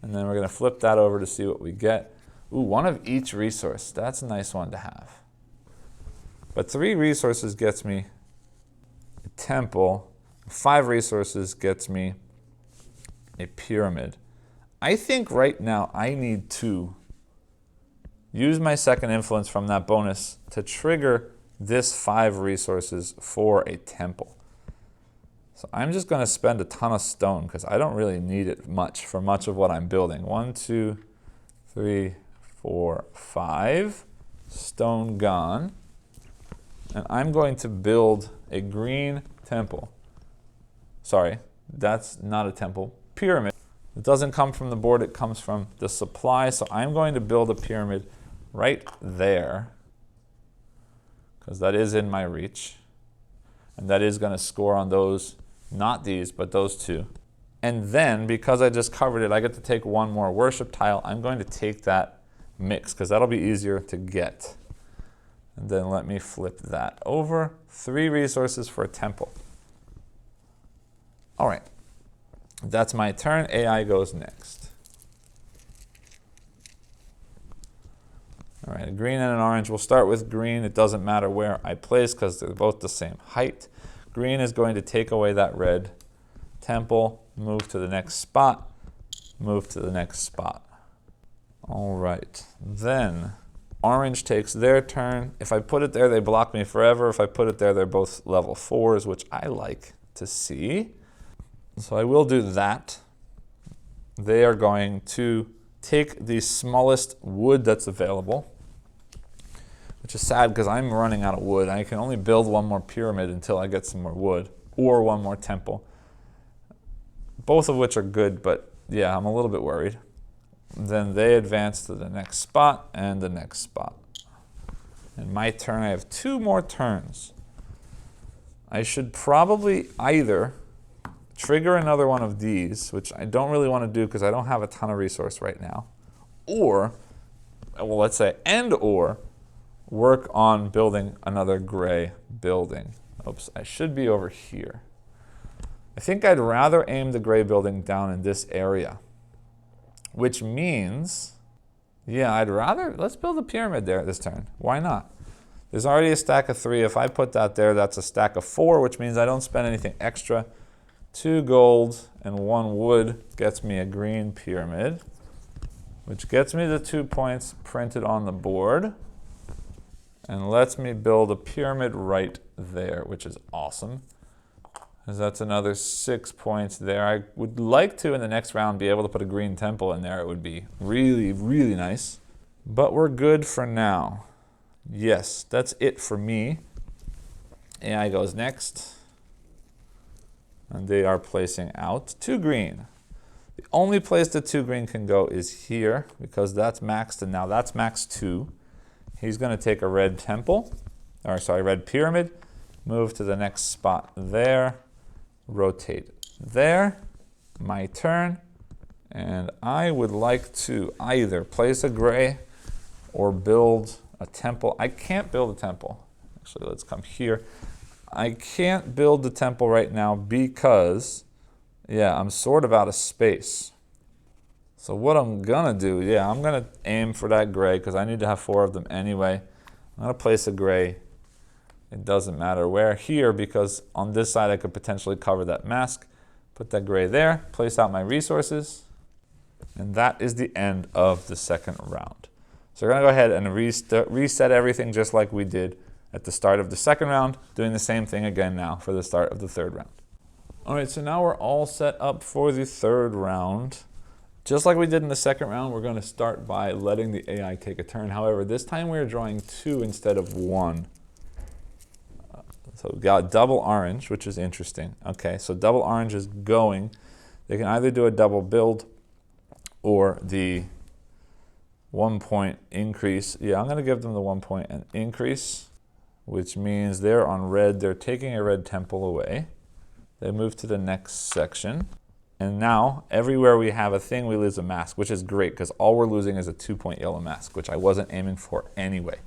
And then we're going to flip that over to see what we get. Ooh, 1 of each resource. That's a nice one to have. But 3 resources gets me a temple. 5 resources gets me a pyramid. I think right now I need to use my second influence from that bonus to trigger this 5 resources for a temple. So I'm just going to spend a ton of stone because I don't really need it much for much of what I'm building. 1, 2, 3, 4, 5. Stone gone. And I'm going to build a green temple. Sorry, That's not a temple. Pyramid. It doesn't come from the board, it comes from the supply. So I'm going to build a pyramid right there, because that is in my reach. And that is going to score on those, not these, but those two. And then, because I just covered it, I get to take one more worship tile. I'm going to take that mix, because that'll be easier to get. And then let me flip that over. 3 resources for a temple. All right. That's my turn. AI goes next. All right, a green and an orange. We'll start with green. It doesn't matter where I place because they're both the same height. Green is going to take away that red temple, move to the next spot, move to the next spot. All right, then orange takes their turn. If I put it there, they block me forever. If I put it there, they're both level 4s, which I like to see. So I will do that. They are going to take the smallest wood that's available, which is sad because I'm running out of wood. I can only build one more pyramid until I get some more wood, or one more temple. Both of which are good, but yeah, I'm a little bit worried. Then they advance to the next spot and the next spot. And my turn, I have 2 more turns. I should probably either trigger another one of these, which I don't really want to do because I don't have a ton of resource right now, or, well, let's say, and or work on building another gray building. Oops, I should be over here. I think I'd rather aim the gray building down in this area, which means, yeah, let's build a pyramid there this turn. Why not? There's already a stack of 3. If I put that there, that's a stack of 4, which means I don't spend anything extra. 2 gold and 1 wood gets me a green pyramid, which gets me the 2 points printed on the board and lets me build a pyramid right there, which is awesome, because that's another 6 points there. I would like to, in the next round, be able to put a green temple in there. It would be really, really nice, but we're good for now. Yes, that's it for me. AI goes next. And they are placing out 2 green. The only place that 2 green can go is here, because that's maxed, and now that's max 2. He's going to take a red temple, or sorry, red pyramid, move to the next spot there, rotate there. My turn. And I would like to either place a gray or build a temple. I can't build a temple. Actually, let's come here. I can't build the temple right now because, yeah, I'm sort of out of space. So what I'm going to do, yeah, I'm going to aim for that gray because I need to have 4 of them anyway. I'm going to place a gray. It doesn't matter where. Here, because on this side I could potentially cover that mask. Put that gray there, place out my resources. And that is the end of the second round. So we're going to go ahead and reset everything just like we did at the start of the second round, doing the same thing again now for the start of the third round. All right, so now we're all set up for the third round. Just like we did in the second round, we're going to start by letting the AI take a turn. However, this time we're drawing 2 instead of 1. So we've got double orange, which is interesting. Okay, so double orange is going. They can either do a double build or the 1 point increase. Yeah, I'm going to give them the 1 point and increase, which means they're on red. They're taking a red temple away. They move to the next section. And now, everywhere we have a thing, we lose a mask, which is great, because all we're losing is a 2-point yellow mask, which I wasn't aiming for anyway.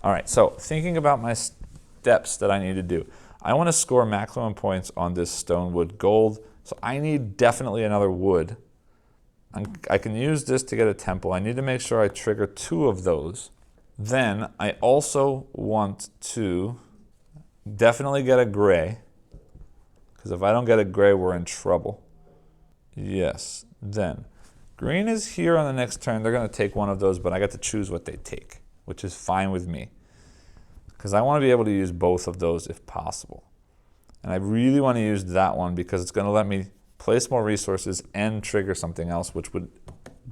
All right, so thinking about my steps that I need to do. I want to score maximum points on this stone wood gold, so I need definitely another wood. I can use this to get a temple. I need to make sure I trigger 2 of those. Then I also want to definitely get a gray, because if I don't get a gray, we're in trouble. Yes, then green is here on the next turn. They're going to take one of those, but I get to choose what they take, which is fine with me, because I want to be able to use both of those if possible. And I really want to use that one because it's going to let me place more resources and trigger something else, which would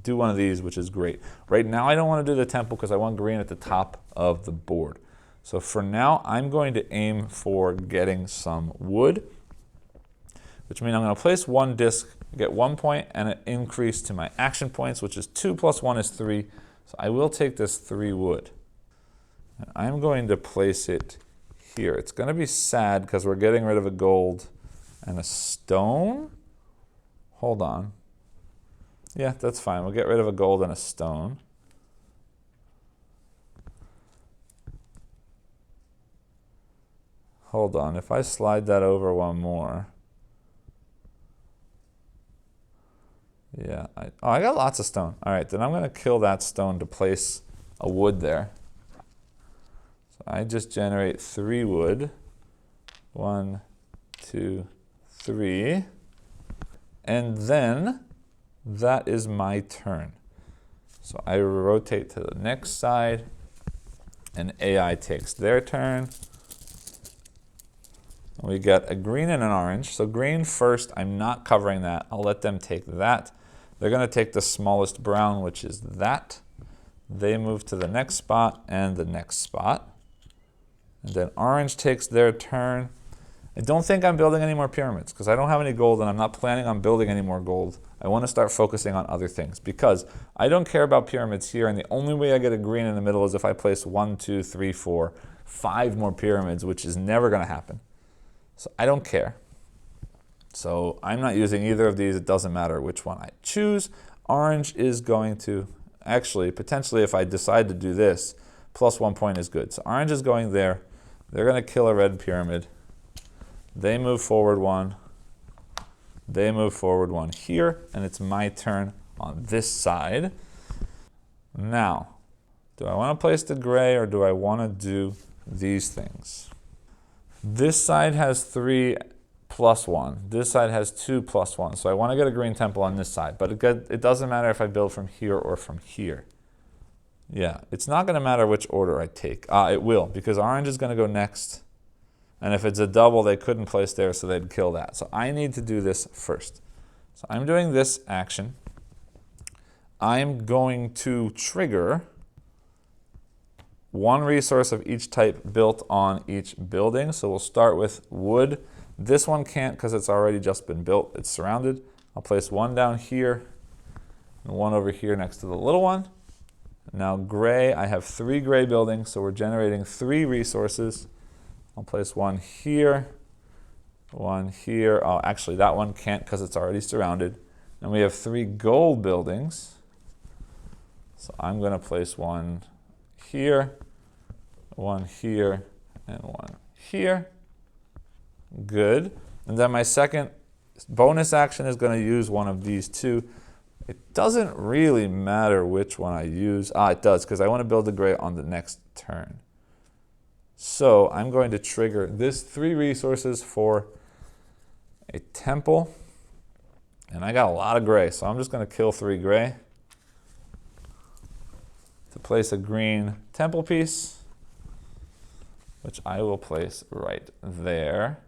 do one of these, which is great. Right now, I don't want to do the temple because I want green at the top of the board. So for now, I'm going to aim for getting some wood, which means I'm going to place one disk, get 1 point, and an increase to my action points, which is 2 plus 1 is 3. So I will take this 3 wood. And I'm going to place it here. It's going to be sad because we're getting rid of a gold and a stone. Hold on. Yeah, that's fine. We'll get rid of a gold and a stone. Hold on. If I slide that over one more. Yeah. I got lots of stone. All right, then I'm going to kill that stone to place a wood there. So I just generate 3 wood. 1, 2, 3. And then that is my turn. So I rotate to the next side, and AI takes their turn. We get a green and an orange. So green first, I'm not covering that. I'll let them take that. They're going to take the smallest brown, which is that. They move to the next spot and the next spot. And then orange takes their turn. I don't think I'm building any more pyramids because I don't have any gold and I'm not planning on building any more gold. I want to start focusing on other things because I don't care about pyramids here, and the only way I get a green in the middle is if I place 1, 2, 3, 4, 5 more pyramids, which is never going to happen. So I don't care. So I'm not using either of these. It doesn't matter which one I choose. Orange is going to, actually, potentially if I decide to do this, plus 1 point is good. So orange is going there. They're going to kill a red pyramid. They move forward 1. They move forward 1 here, and it's my turn on this side. Now, do I want to place the gray or do I want to do these things? This side has 3 plus 1. This side has 2 plus 1. So I want to get a green temple on this side, but it doesn't matter if I build from here or from here. Yeah, it's not going to matter which order I take. It will, because orange is going to go next. And if it's a double, they couldn't place there, so they'd kill that. So I need to do this first. So I'm doing this action. I'm going to trigger 1 resource of each type built on each building. So we'll start with wood. This one can't because it's already just been built. It's surrounded. I'll place 1 down here and 1 over here next to the little one. Now gray, I have 3 gray buildings, so we're generating 3 resources. I'll place 1 here, 1 here. Oh, actually that one can't because it's already surrounded. And we have 3 gold buildings. So I'm going to place 1 here, 1 here, and 1 here. Good. And then my second bonus action is going to use one of these 2. It doesn't really matter which one I use. It does, because I want to build the gray on the next turn. So I'm going to trigger this 3 resources for a temple. And I got a lot of gray, so I'm just going to kill 3 gray to place a green temple piece, which I will place right there.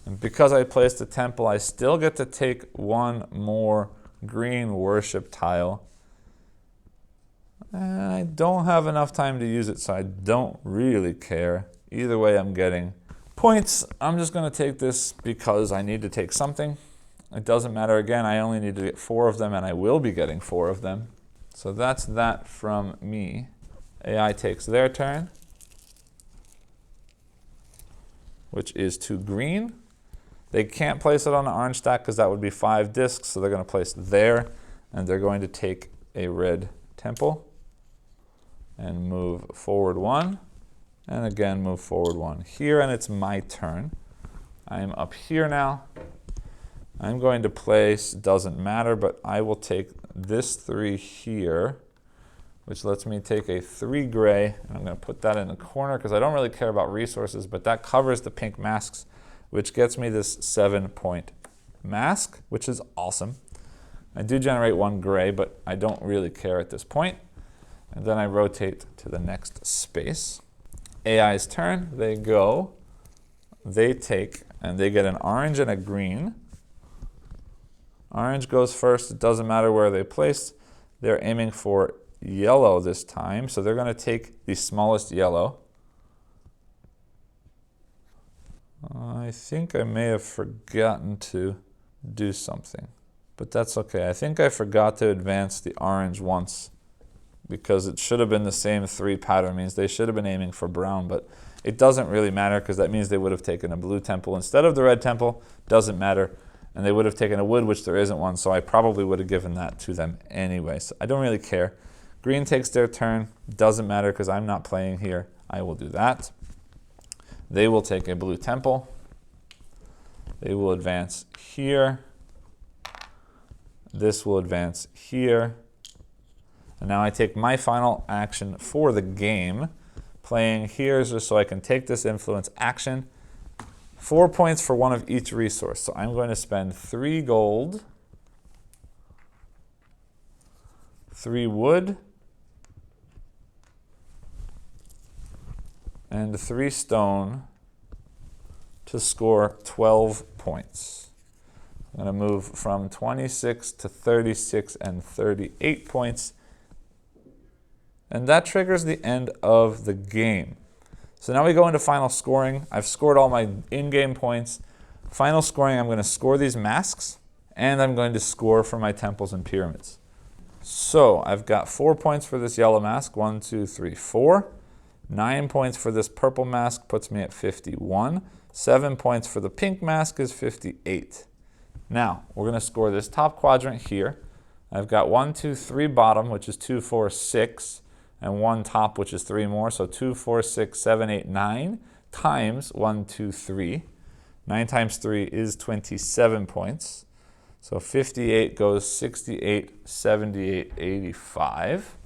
And because I placed a temple, I still get to take 1 more green worship tile. And I don't have enough time to use it, so I don't really care. Either way, I'm getting points. I'm just going to take this because I need to take something. It doesn't matter. Again, I only need to get 4 of them, and I will be getting 4 of them. So that's that from me. AI takes their turn, which is 2 green. They can't place it on the orange stack because that would be 5 discs, so they're going to place there, and they're going to take a red temple and move forward 1, and again move forward 1 here, and it's my turn. I'm up here now. I'm going to place, doesn't matter, but I will take this 3 here, which lets me take a 3 gray, and I'm going to put that in the corner because I don't really care about resources, but that covers the pink masks, which gets me this 7-point mask, which is awesome. I do generate 1 gray, but I don't really care at this point. And then I rotate to the next space. AI's turn, they go, they take, and they get an orange and a green. Orange goes first, it doesn't matter where they place. They're aiming for yellow this time, so they're going to take the smallest yellow. I think I may have forgotten to do something, but that's okay. I think I forgot to advance the orange once because it should have been the same 3 pattern. Means they should have been aiming for brown, but it doesn't really matter because that means they would have taken a blue temple instead of the red temple. Doesn't matter. And they would have taken a wood, which there isn't one, so I probably would have given that to them anyway. So I don't really care. Green takes their turn. Doesn't matter because I'm not playing here. I will do that. They will take a blue temple. They will advance here. This will advance here. And now I take my final action for the game. Playing here just so I can take this influence action. 4 points for one of each resource. So I'm going to spend 3 gold, 3 wood, and 3 stone to score 12 points. I'm going to move from 26 to 36 and 38 points. And that triggers the end of the game. So now we go into final scoring. I've scored all my in-game points. Final scoring, I'm going to score these masks, and I'm going to score for my temples and pyramids. So I've got 4 points for this yellow mask, 1, 2, 3, 4. 9 points for this purple mask puts me at 51. 7 points for the pink mask is 58. Now, we're going to score this top quadrant here. I've got 1, 2, 3 bottom, which is 2, 4, 6. And 1 top, which is 3 more. So 2, 4, 6, 7, 8, 9 times 1, 2, 3. 9 times 3 is 27 points. So 58 goes 68, 78, 85.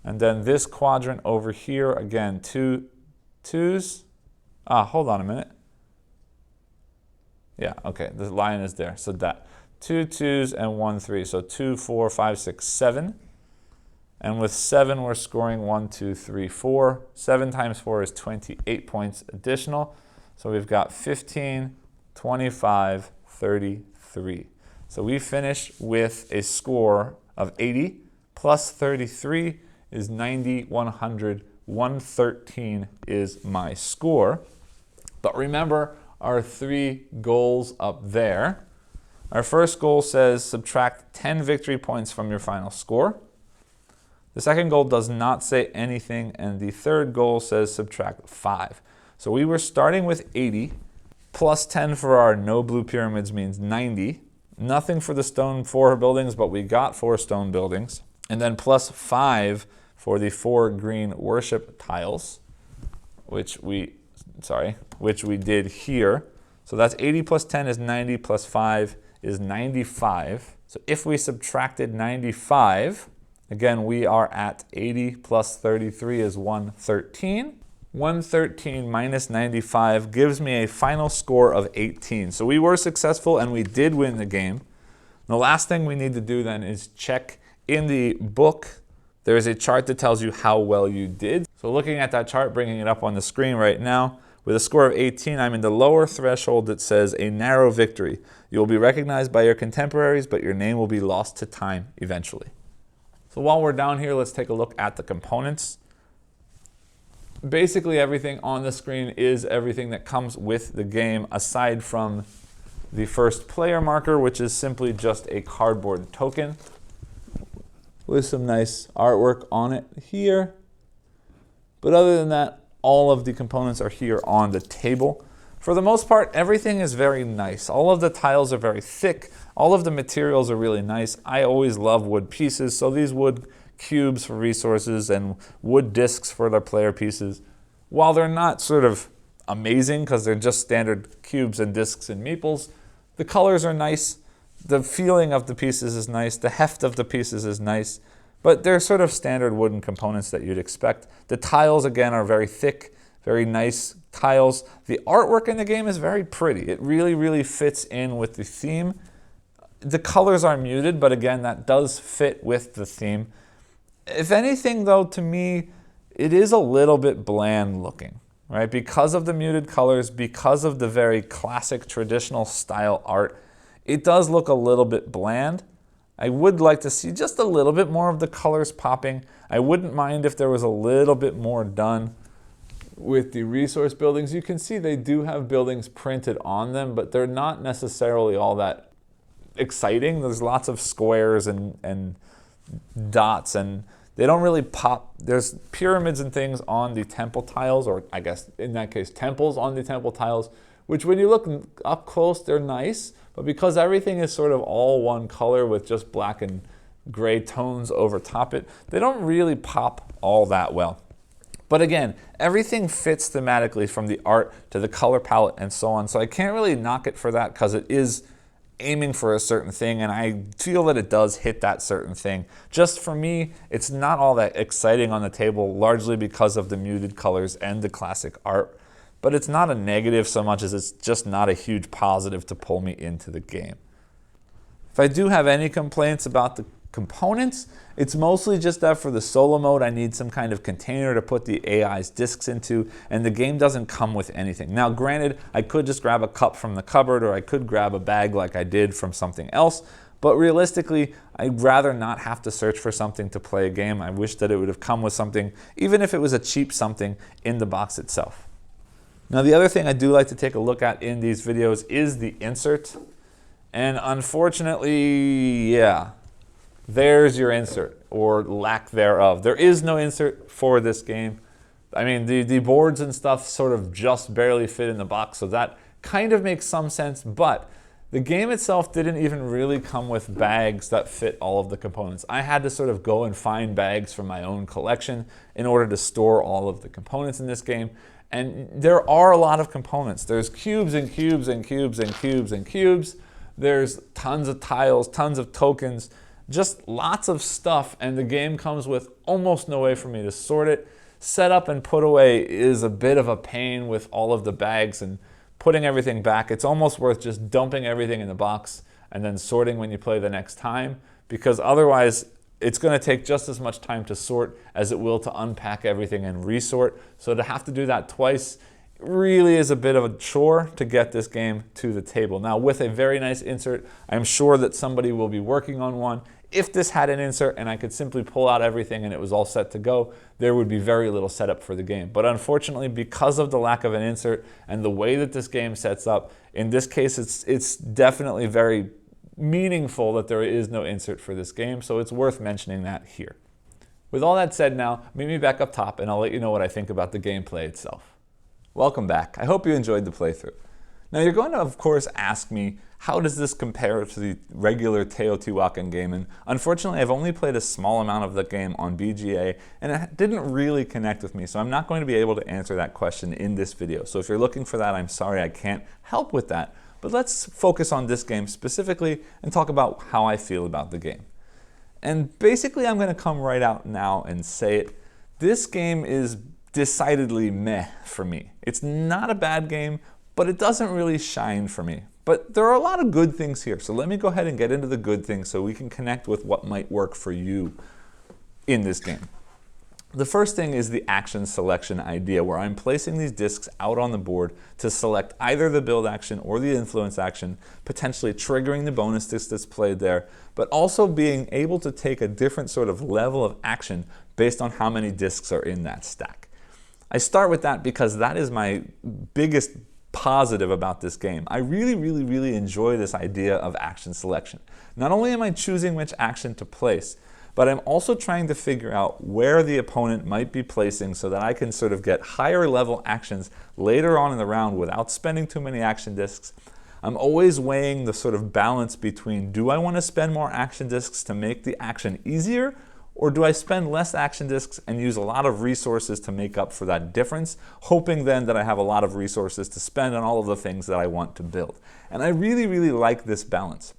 And then this quadrant over here, again, 2 twos. Hold on a minute. Yeah, okay, the line is there. So that 2 twos and 1 3. So 2, 4, 5, 6, 7. And with 7, we're scoring 1, 2, 3, 4. 7 times 4 is 28 points additional. So we've got 15, 25, 33. So we finish with a score of 80 plus 33 is 90, 100, 113 is my score. But remember our 3 goals up there. Our first goal says subtract 10 victory points from your final score. The second goal does not say anything, and the third goal says subtract 5. So we were starting with 80, plus 10 for our no blue pyramids means 90. Nothing for the stone 4 buildings, but we got 4 stone buildings. And then plus 5 for the 4 green worship tiles, which we did here. So that's 80 plus 10 is 90, plus 5 is 95. So if we subtracted 95, again, we are at 80 plus 33 is 113. 113 minus 95 gives me a final score of 18. So we were successful and we did win the game. The last thing we need to do then is check in the book. There is a chart that tells you how well you did. So looking at that chart, bringing it up on the screen right now, with a score of 18, I'm in the lower threshold that says a narrow victory. You will be recognized by your contemporaries, but your name will be lost to time eventually. So while we're down here, let's take a look at the components. Basically everything on the screen is everything that comes with the game, aside from the first player marker, which is simply just a cardboard token with some nice artwork on it here. But other than that, all of the components are here on the table. For the most part, everything is very nice. All of the tiles are very thick. All of the materials are really nice. I always love wood pieces, so these wood cubes for resources and wood discs for the player pieces, while they're not sort of amazing because they're just standard cubes and discs and meeples, the colors are nice. The feeling of the pieces is nice. The heft of the pieces is nice. But they're sort of standard wooden components that you'd expect. The tiles, again, are very thick, very nice tiles. The artwork in the game is very pretty. It really, really fits in with the theme. The colors are muted, but again, that does fit with the theme. If anything, though, to me, it is a little bit bland looking, right? Because of the muted colors, because of the very classic traditional style art, it does look a little bit bland. I would like to see just a little bit more of the colors popping. I wouldn't mind if there was a little bit more done with the resource buildings, you can see they do have buildings printed on them, but they're not necessarily all that exciting. There's lots of squares and dots, and they don't really pop. There's pyramids and things on the temple tiles, or I guess in that case temples on the temple tiles, which when you look up close, they're nice, but because everything is sort of all one color with just black and gray tones over top it, they don't really pop all that well. But again, everything fits thematically from the art to the color palette and so on, so I can't really knock it for that because it is aiming for a certain thing, and I feel that it does hit that certain thing. Just for me, it's not all that exciting on the table, largely because of the muted colors and the classic art, but it's not a negative so much as it's just not a huge positive to pull me into the game. If I do have any complaints about the components, it's mostly just that for the solo mode I need some kind of container to put the AI's discs into, and the game doesn't come with anything. Now granted, I could just grab a cup from the cupboard, or I could grab a bag like I did from something else, but realistically I'd rather not have to search for something to play a game. I wish that it would have come with something, even if it was a cheap something, in the box itself. Now the other thing I do like to take a look at in these videos is the insert, and unfortunately, yeah, there's your insert, or lack thereof. There is no insert for this game. I mean, the boards and stuff sort of just barely fit in the box, so that kind of makes some sense, but the game itself didn't even really come with bags that fit all of the components. I had to sort of go and find bags from my own collection in order to store all of the components in this game, and there are a lot of components. There's cubes and cubes and cubes and cubes and cubes. There's tons of tiles, tons of tokens, just lots of stuff, and the game comes with almost no way for me to sort it. Set up and put away is a bit of a pain with all of the bags and putting everything back. It's almost worth just dumping everything in the box and then sorting when you play the next time, because otherwise it's going to take just as much time to sort as it will to unpack everything and resort. So to have to do that twice really is a bit of a chore to get this game to the table. Now with a very nice insert, I'm sure that somebody will be working on one. If this had an insert and I could simply pull out everything and it was all set to go, there would be very little setup for the game. But unfortunately, because of the lack of an insert and the way that this game sets up, in this case it's definitely very meaningful that there is no insert for this game, so it's worth mentioning that here. With all that said now, meet me back up top and I'll let you know what I think about the gameplay itself. Welcome back. I hope you enjoyed the playthrough. Now you're going to, of course, ask me, how does this compare to the regular Teotihuacan game? And unfortunately, I've only played a small amount of the game on BGA, and it didn't really connect with me, so I'm not going to be able to answer that question in this video. So if you're looking for that, I'm sorry I can't help with that. But let's focus on this game specifically and talk about how I feel about the game. And basically, I'm going to come right out now and say it. This game is decidedly meh for me. It's not a bad game, but it doesn't really shine for me. But there are a lot of good things here, so let me go ahead and get into the good things so we can connect with what might work for you in this game. The first thing is the action selection idea, where I'm placing these discs out on the board to select either the build action or the influence action, potentially triggering the bonus disc that's played there, but also being able to take a different sort of level of action based on how many discs are in that stack. I start with that because that is my biggest positive about this game. I really enjoy this idea of action selection. Not only am I choosing which action to place, but I'm also trying to figure out where the opponent might be placing so that I can sort of get higher level actions later on in the round without spending too many action discs. I'm always weighing the sort of balance between, do I want to spend more action discs to make the action easier, or do I spend less action discs and use a lot of resources to make up for that difference, hoping then that I have a lot of resources to spend on all of the things that I want to build. And I really like this balance.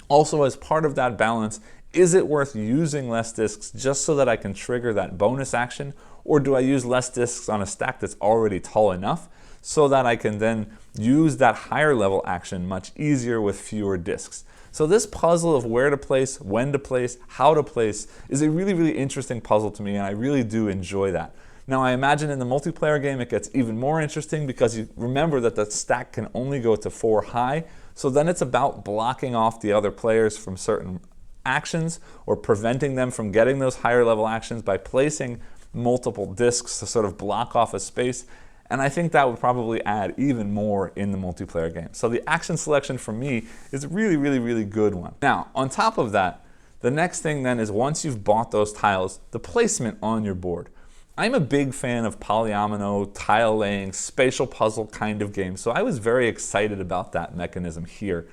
Also, as part of that balance, is it worth using less discs just so that I can trigger that bonus action, or do I use less discs on a stack that's already tall enough so that I can then use that higher level action much easier with fewer discs? So this puzzle of where to place, when to place, how to place is a really interesting puzzle to me, and I really do enjoy that. Now I imagine in the multiplayer game it gets even more interesting because you remember that the stack can only go to 4 high, so then it's about blocking off the other players from certain actions or preventing them from getting those higher level actions by placing multiple discs to sort of block off a space. And I think that would probably add even more in the multiplayer game. So the action selection for me is a really, really, really good one. Now, on top of that, the next thing then is once you've bought those tiles, the placement on your board. I'm a big fan of polyomino, tile laying, spatial puzzle kind of games, so I was very excited about that mechanism here.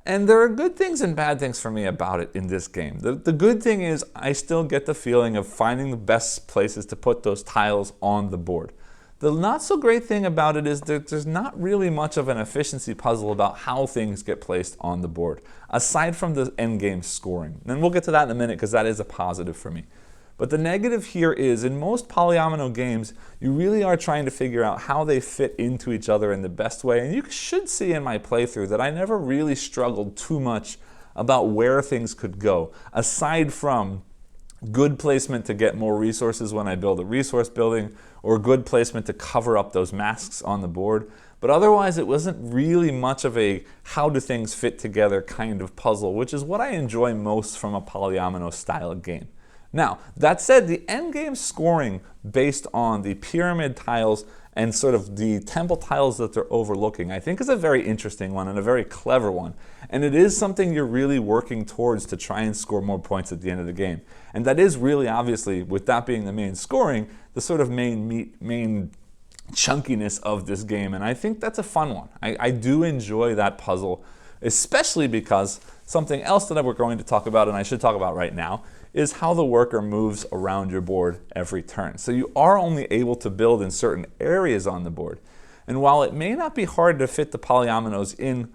And there are good things and bad things for me about it in this game. The good thing is I still get the feeling of finding the best places to put those tiles on the board. The not so great thing about it is that there's not really much of an efficiency puzzle about how things get placed on the board, aside from the end game scoring. And we'll get to that in a minute because that is a positive for me. But the negative here is, in most polyomino games, you really are trying to figure out how they fit into each other in the best way. And you should see in my playthrough that I never really struggled too much about where things could go, aside from good placement to get more resources when I build a resource building, or good placement to cover up those masks on the board. But otherwise, it wasn't really much of a how do things fit together kind of puzzle, which is what I enjoy most from a polyomino style game. Now, that said, the endgame scoring based on the pyramid tiles and sort of the temple tiles that they're overlooking, I think is a very interesting one and a very clever one. And it is something you're really working towards to try and score more points at the end of the game. And that is really obviously, with that being the main scoring, the sort of main chunkiness of this game. And I think that's a fun one. I do enjoy that puzzle, especially because something else that we're going to talk about, and I should talk about right now, is how the worker moves around your board every turn. So you are only able to build in certain areas on the board. And while it may not be hard to fit the polyominoes in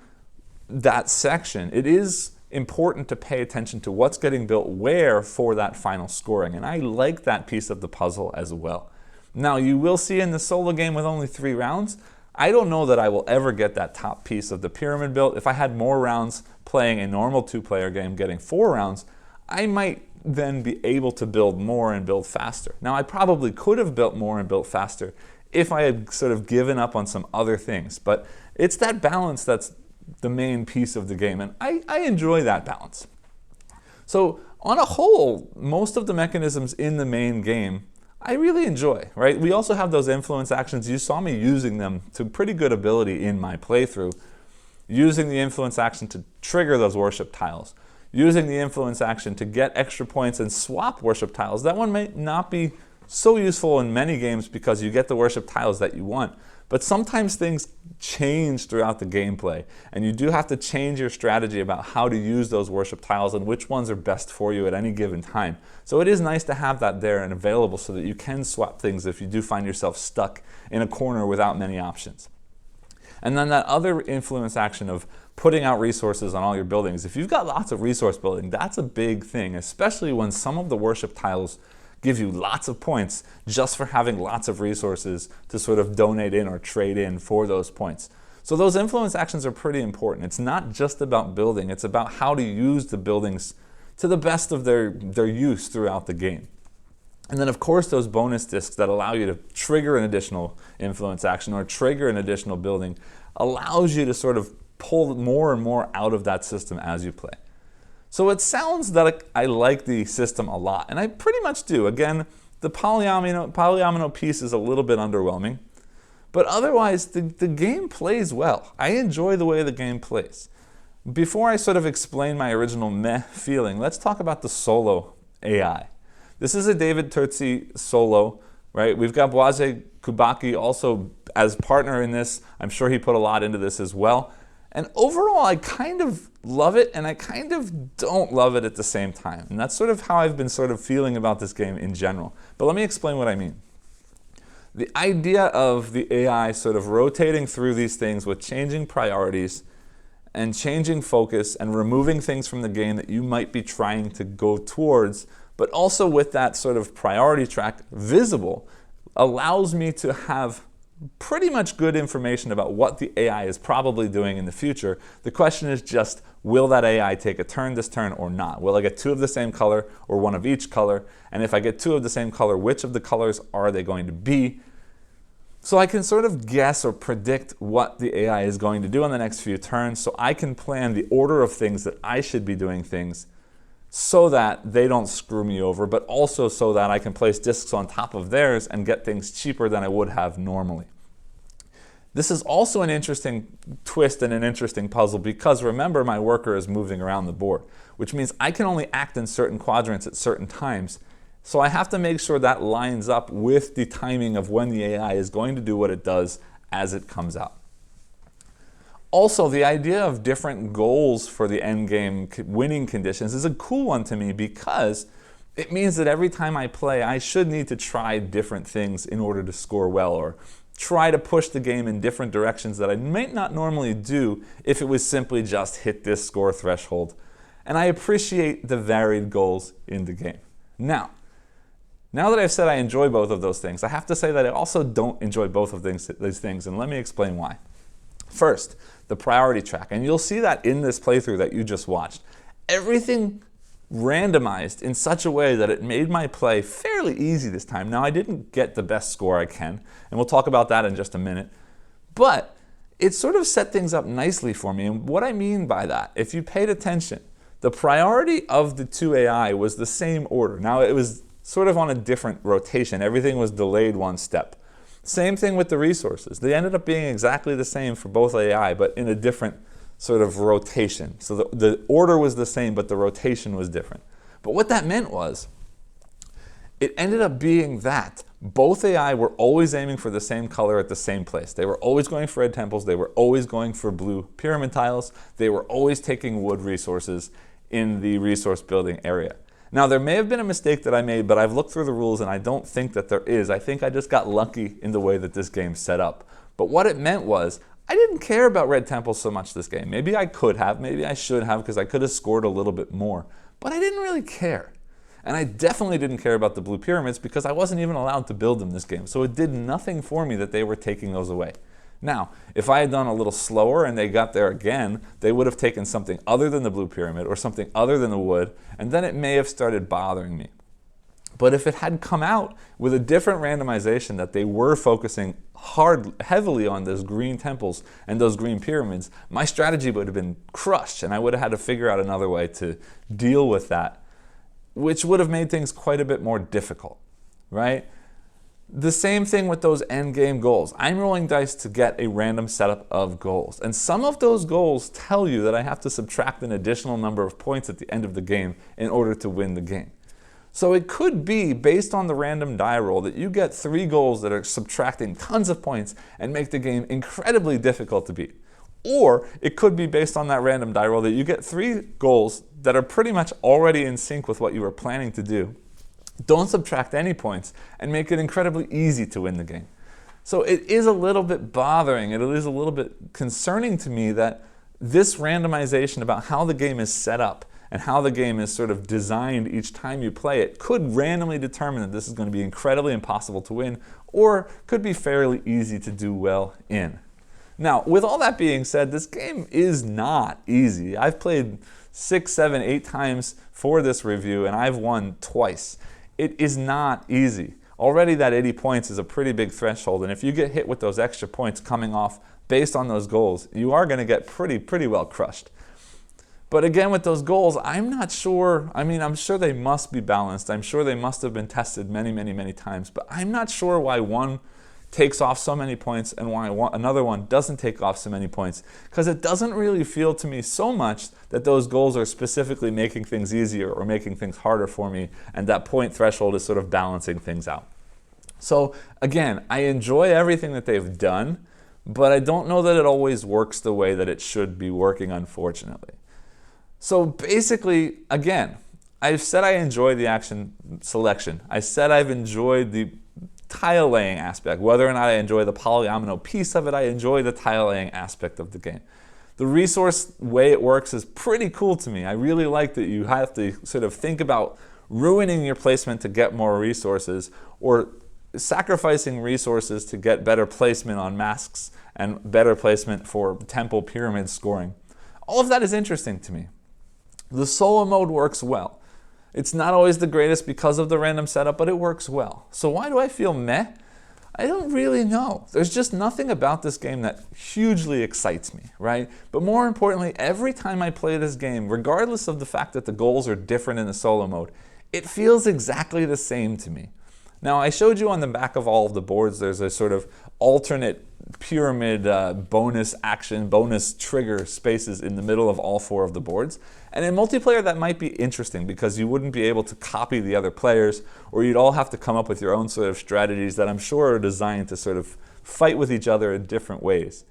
that section, it is important to pay attention to what's getting built where for that final scoring. And I like that piece of the puzzle as well. Now, you will see in the solo game with only 3 rounds, I don't know that I will ever get that top piece of the pyramid built. If I had more rounds playing a normal 2-player game, getting 4 rounds, I might then be able to build more and build faster. Now, I probably could have built more and built faster if I had sort of given up on some other things. But it's that balance that's the main piece of the game, and I enjoy that balance. So on a whole, most of the mechanisms in the main game I really enjoy, right? We also have those influence actions. You saw me using them to pretty good ability in my playthrough, using the influence action to trigger those worship tiles, using the influence action to get extra points and swap worship tiles. That one may not be so useful in many games because you get the worship tiles that you want. But sometimes things change throughout the gameplay, and you do have to change your strategy about how to use those worship tiles and which ones are best for you at any given time. So it is nice to have that there and available so that you can swap things if you do find yourself stuck in a corner without many options. And then that other influence action of putting out resources on all your buildings. If you've got lots of resource building, that's a big thing, especially when some of the worship tiles give you lots of points just for having lots of resources to sort of donate in or trade in for those points. So those influence actions are pretty important. It's not just about building, it's about how to use the buildings to the best of their use throughout the game. And then of course those bonus discs that allow you to trigger an additional influence action or trigger an additional building allows you to sort of pull more and more out of that system as you play. So it sounds that I like the system a lot, and I pretty much do. Again, the polyomino piece is a little bit underwhelming, but otherwise the game plays well. I enjoy the way the game plays. Before I sort of explain my original meh feeling, let's talk about the solo AI. This is a David Turczi solo, right? We've got Błażej Kubacki also as partner in this. I'm sure he put a lot into this as well. And overall, I kind of love it, and I kind of don't love it at the same time. And that's sort of how I've been sort of feeling about this game in general. But let me explain what I mean. The idea of the AI sort of rotating through these things with changing priorities and changing focus and removing things from the game that you might be trying to go towards, but also with that sort of priority track visible, allows me to have pretty much good information about what the AI is probably doing in the future. The question is just, will that AI take a turn this turn or not? Will I get 2 of the same color or 1 of each color? And if I get 2 of the same color, which of the colors are they going to be? So I can sort of guess or predict what the AI is going to do in the next few turns, so I can plan the order of things that I should be doing things so that they don't screw me over, but also so that I can place discs on top of theirs and get things cheaper than I would have normally. This is also an interesting twist and an interesting puzzle because remember, my worker is moving around the board, which means I can only act in certain quadrants at certain times. So I have to make sure that lines up with the timing of when the AI is going to do what it does as it comes out. Also, the idea of different goals for the endgame winning conditions is a cool one to me because it means that every time I play, I should need to try different things in order to score well, or try to push the game in different directions that I might not normally do if it was simply just hit this score threshold. And I appreciate the varied goals in the game. Now that I've said I enjoy both of those things, I have to say that I also don't enjoy both of these things, and let me explain why. First, the priority track, and you'll see that in this playthrough that you just watched. Everything randomized in such a way that it made my play fairly easy this time. Now, I didn't get the best score I can, and we'll talk about that in just a minute, but it sort of set things up nicely for me. And what I mean by that, if you paid attention, the priority of the two AI was the same order. Now, it was sort of on a different rotation. Everything was delayed one step. Same thing with the resources. They ended up being exactly the same for both AI, but in a different sort of rotation. So the order was the same, but the rotation was different. But what that meant was, it ended up being that both AI were always aiming for the same color at the same place. They were always going for red temples. They were always going for blue pyramid tiles. They were always taking wood resources in the resource building area. Now, there may have been a mistake that I made, but I've looked through the rules and I don't think that there is. I think I just got lucky in the way that this game's set up. But what it meant was, I didn't care about red temples so much this game. Maybe I could have, maybe I should have, because I could have scored a little bit more. But I didn't really care. And I definitely didn't care about the blue pyramids because I wasn't even allowed to build them this game. So it did nothing for me that they were taking those away. Now, if I had done a little slower and they got there again, they would have taken something other than the blue pyramid or something other than the wood, and then it may have started bothering me. But if it had come out with a different randomization that they were focusing heavily on those green temples and those green pyramids, my strategy would have been crushed, and I would have had to figure out another way to deal with that, which would have made things quite a bit more difficult, right? The same thing with those end game goals. I'm rolling dice to get a random setup of goals. And some of those goals tell you that I have to subtract an additional number of points at the end of the game in order to win the game. So it could be, based on the random die roll, that you get 3 goals that are subtracting tons of points and make the game incredibly difficult to beat. Or it could be based on that random die roll that you get 3 goals that are pretty much already in sync with what you were planning to do, don't subtract any points, and make it incredibly easy to win the game. So it is a little bit bothering, it is a little bit concerning to me that this randomization about how the game is set up and how the game is sort of designed each time you play it could randomly determine that this is going to be incredibly impossible to win, or could be fairly easy to do well in. Now, with all that being said, this game is not easy. I've played 6, 7, 8 times for this review, and I've won twice. It is not easy. Already that 80 points is a pretty big threshold, and if you get hit with those extra points coming off based on those goals, you are going to get pretty well crushed. But again, with those goals, I'm not sure. I mean, I'm sure they must be balanced. I'm sure they must have been tested many times, but I'm not sure why one takes off so many points and why another one doesn't take off so many points, because it doesn't really feel to me so much that those goals are specifically making things easier or making things harder for me, and that point threshold is sort of balancing things out. So again, I enjoy everything that they've done, but I don't know that it always works the way that it should be working, unfortunately. So basically, again, I've said I enjoy the action selection. I said I've enjoyed the tile laying aspect. Whether or not I enjoy the polyomino piece of it, I enjoy the tile laying aspect of the game. The resource way it works is pretty cool to me. I really like that you have to sort of think about ruining your placement to get more resources, or sacrificing resources to get better placement on masks and better placement for temple pyramid scoring. All of that is interesting to me. The solo mode works well. It's not always the greatest because of the random setup, but it works well. So why do I feel meh? I don't really know. There's just nothing about this game that hugely excites me, right? But more importantly, every time I play this game, regardless of the fact that the goals are different in the solo mode, it feels exactly the same to me. Now, I showed you on the back of all of the boards, there's a sort of alternate pyramid bonus action, bonus trigger spaces in the middle of all 4 of the boards. And in multiplayer, that might be interesting because you wouldn't be able to copy the other players, or you'd all have to come up with your own sort of strategies that I'm sure are designed to sort of fight with each other in different ways.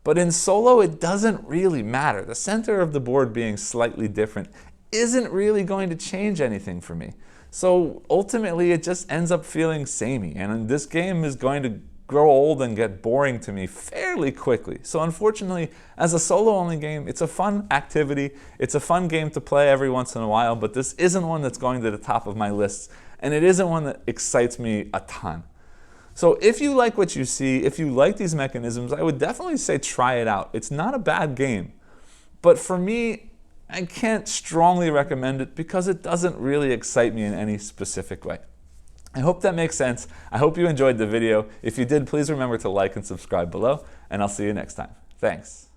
But in solo, it doesn't really matter. The center of the board being slightly different isn't really going to change anything for me. So ultimately, it just ends up feeling samey, and this game is going to grow old and get boring to me fairly quickly. So unfortunately, as a solo-only game, it's a fun activity. It's a fun game to play every once in a while, but this isn't one that's going to the top of my lists, and it isn't one that excites me a ton. So if you like what you see, if you like these mechanisms, I would definitely say try it out. It's not a bad game, but for me, I can't strongly recommend it because it doesn't really excite me in any specific way. I hope that makes sense. I hope you enjoyed the video. If you did, please remember to like and subscribe below, and I'll see you next time. Thanks.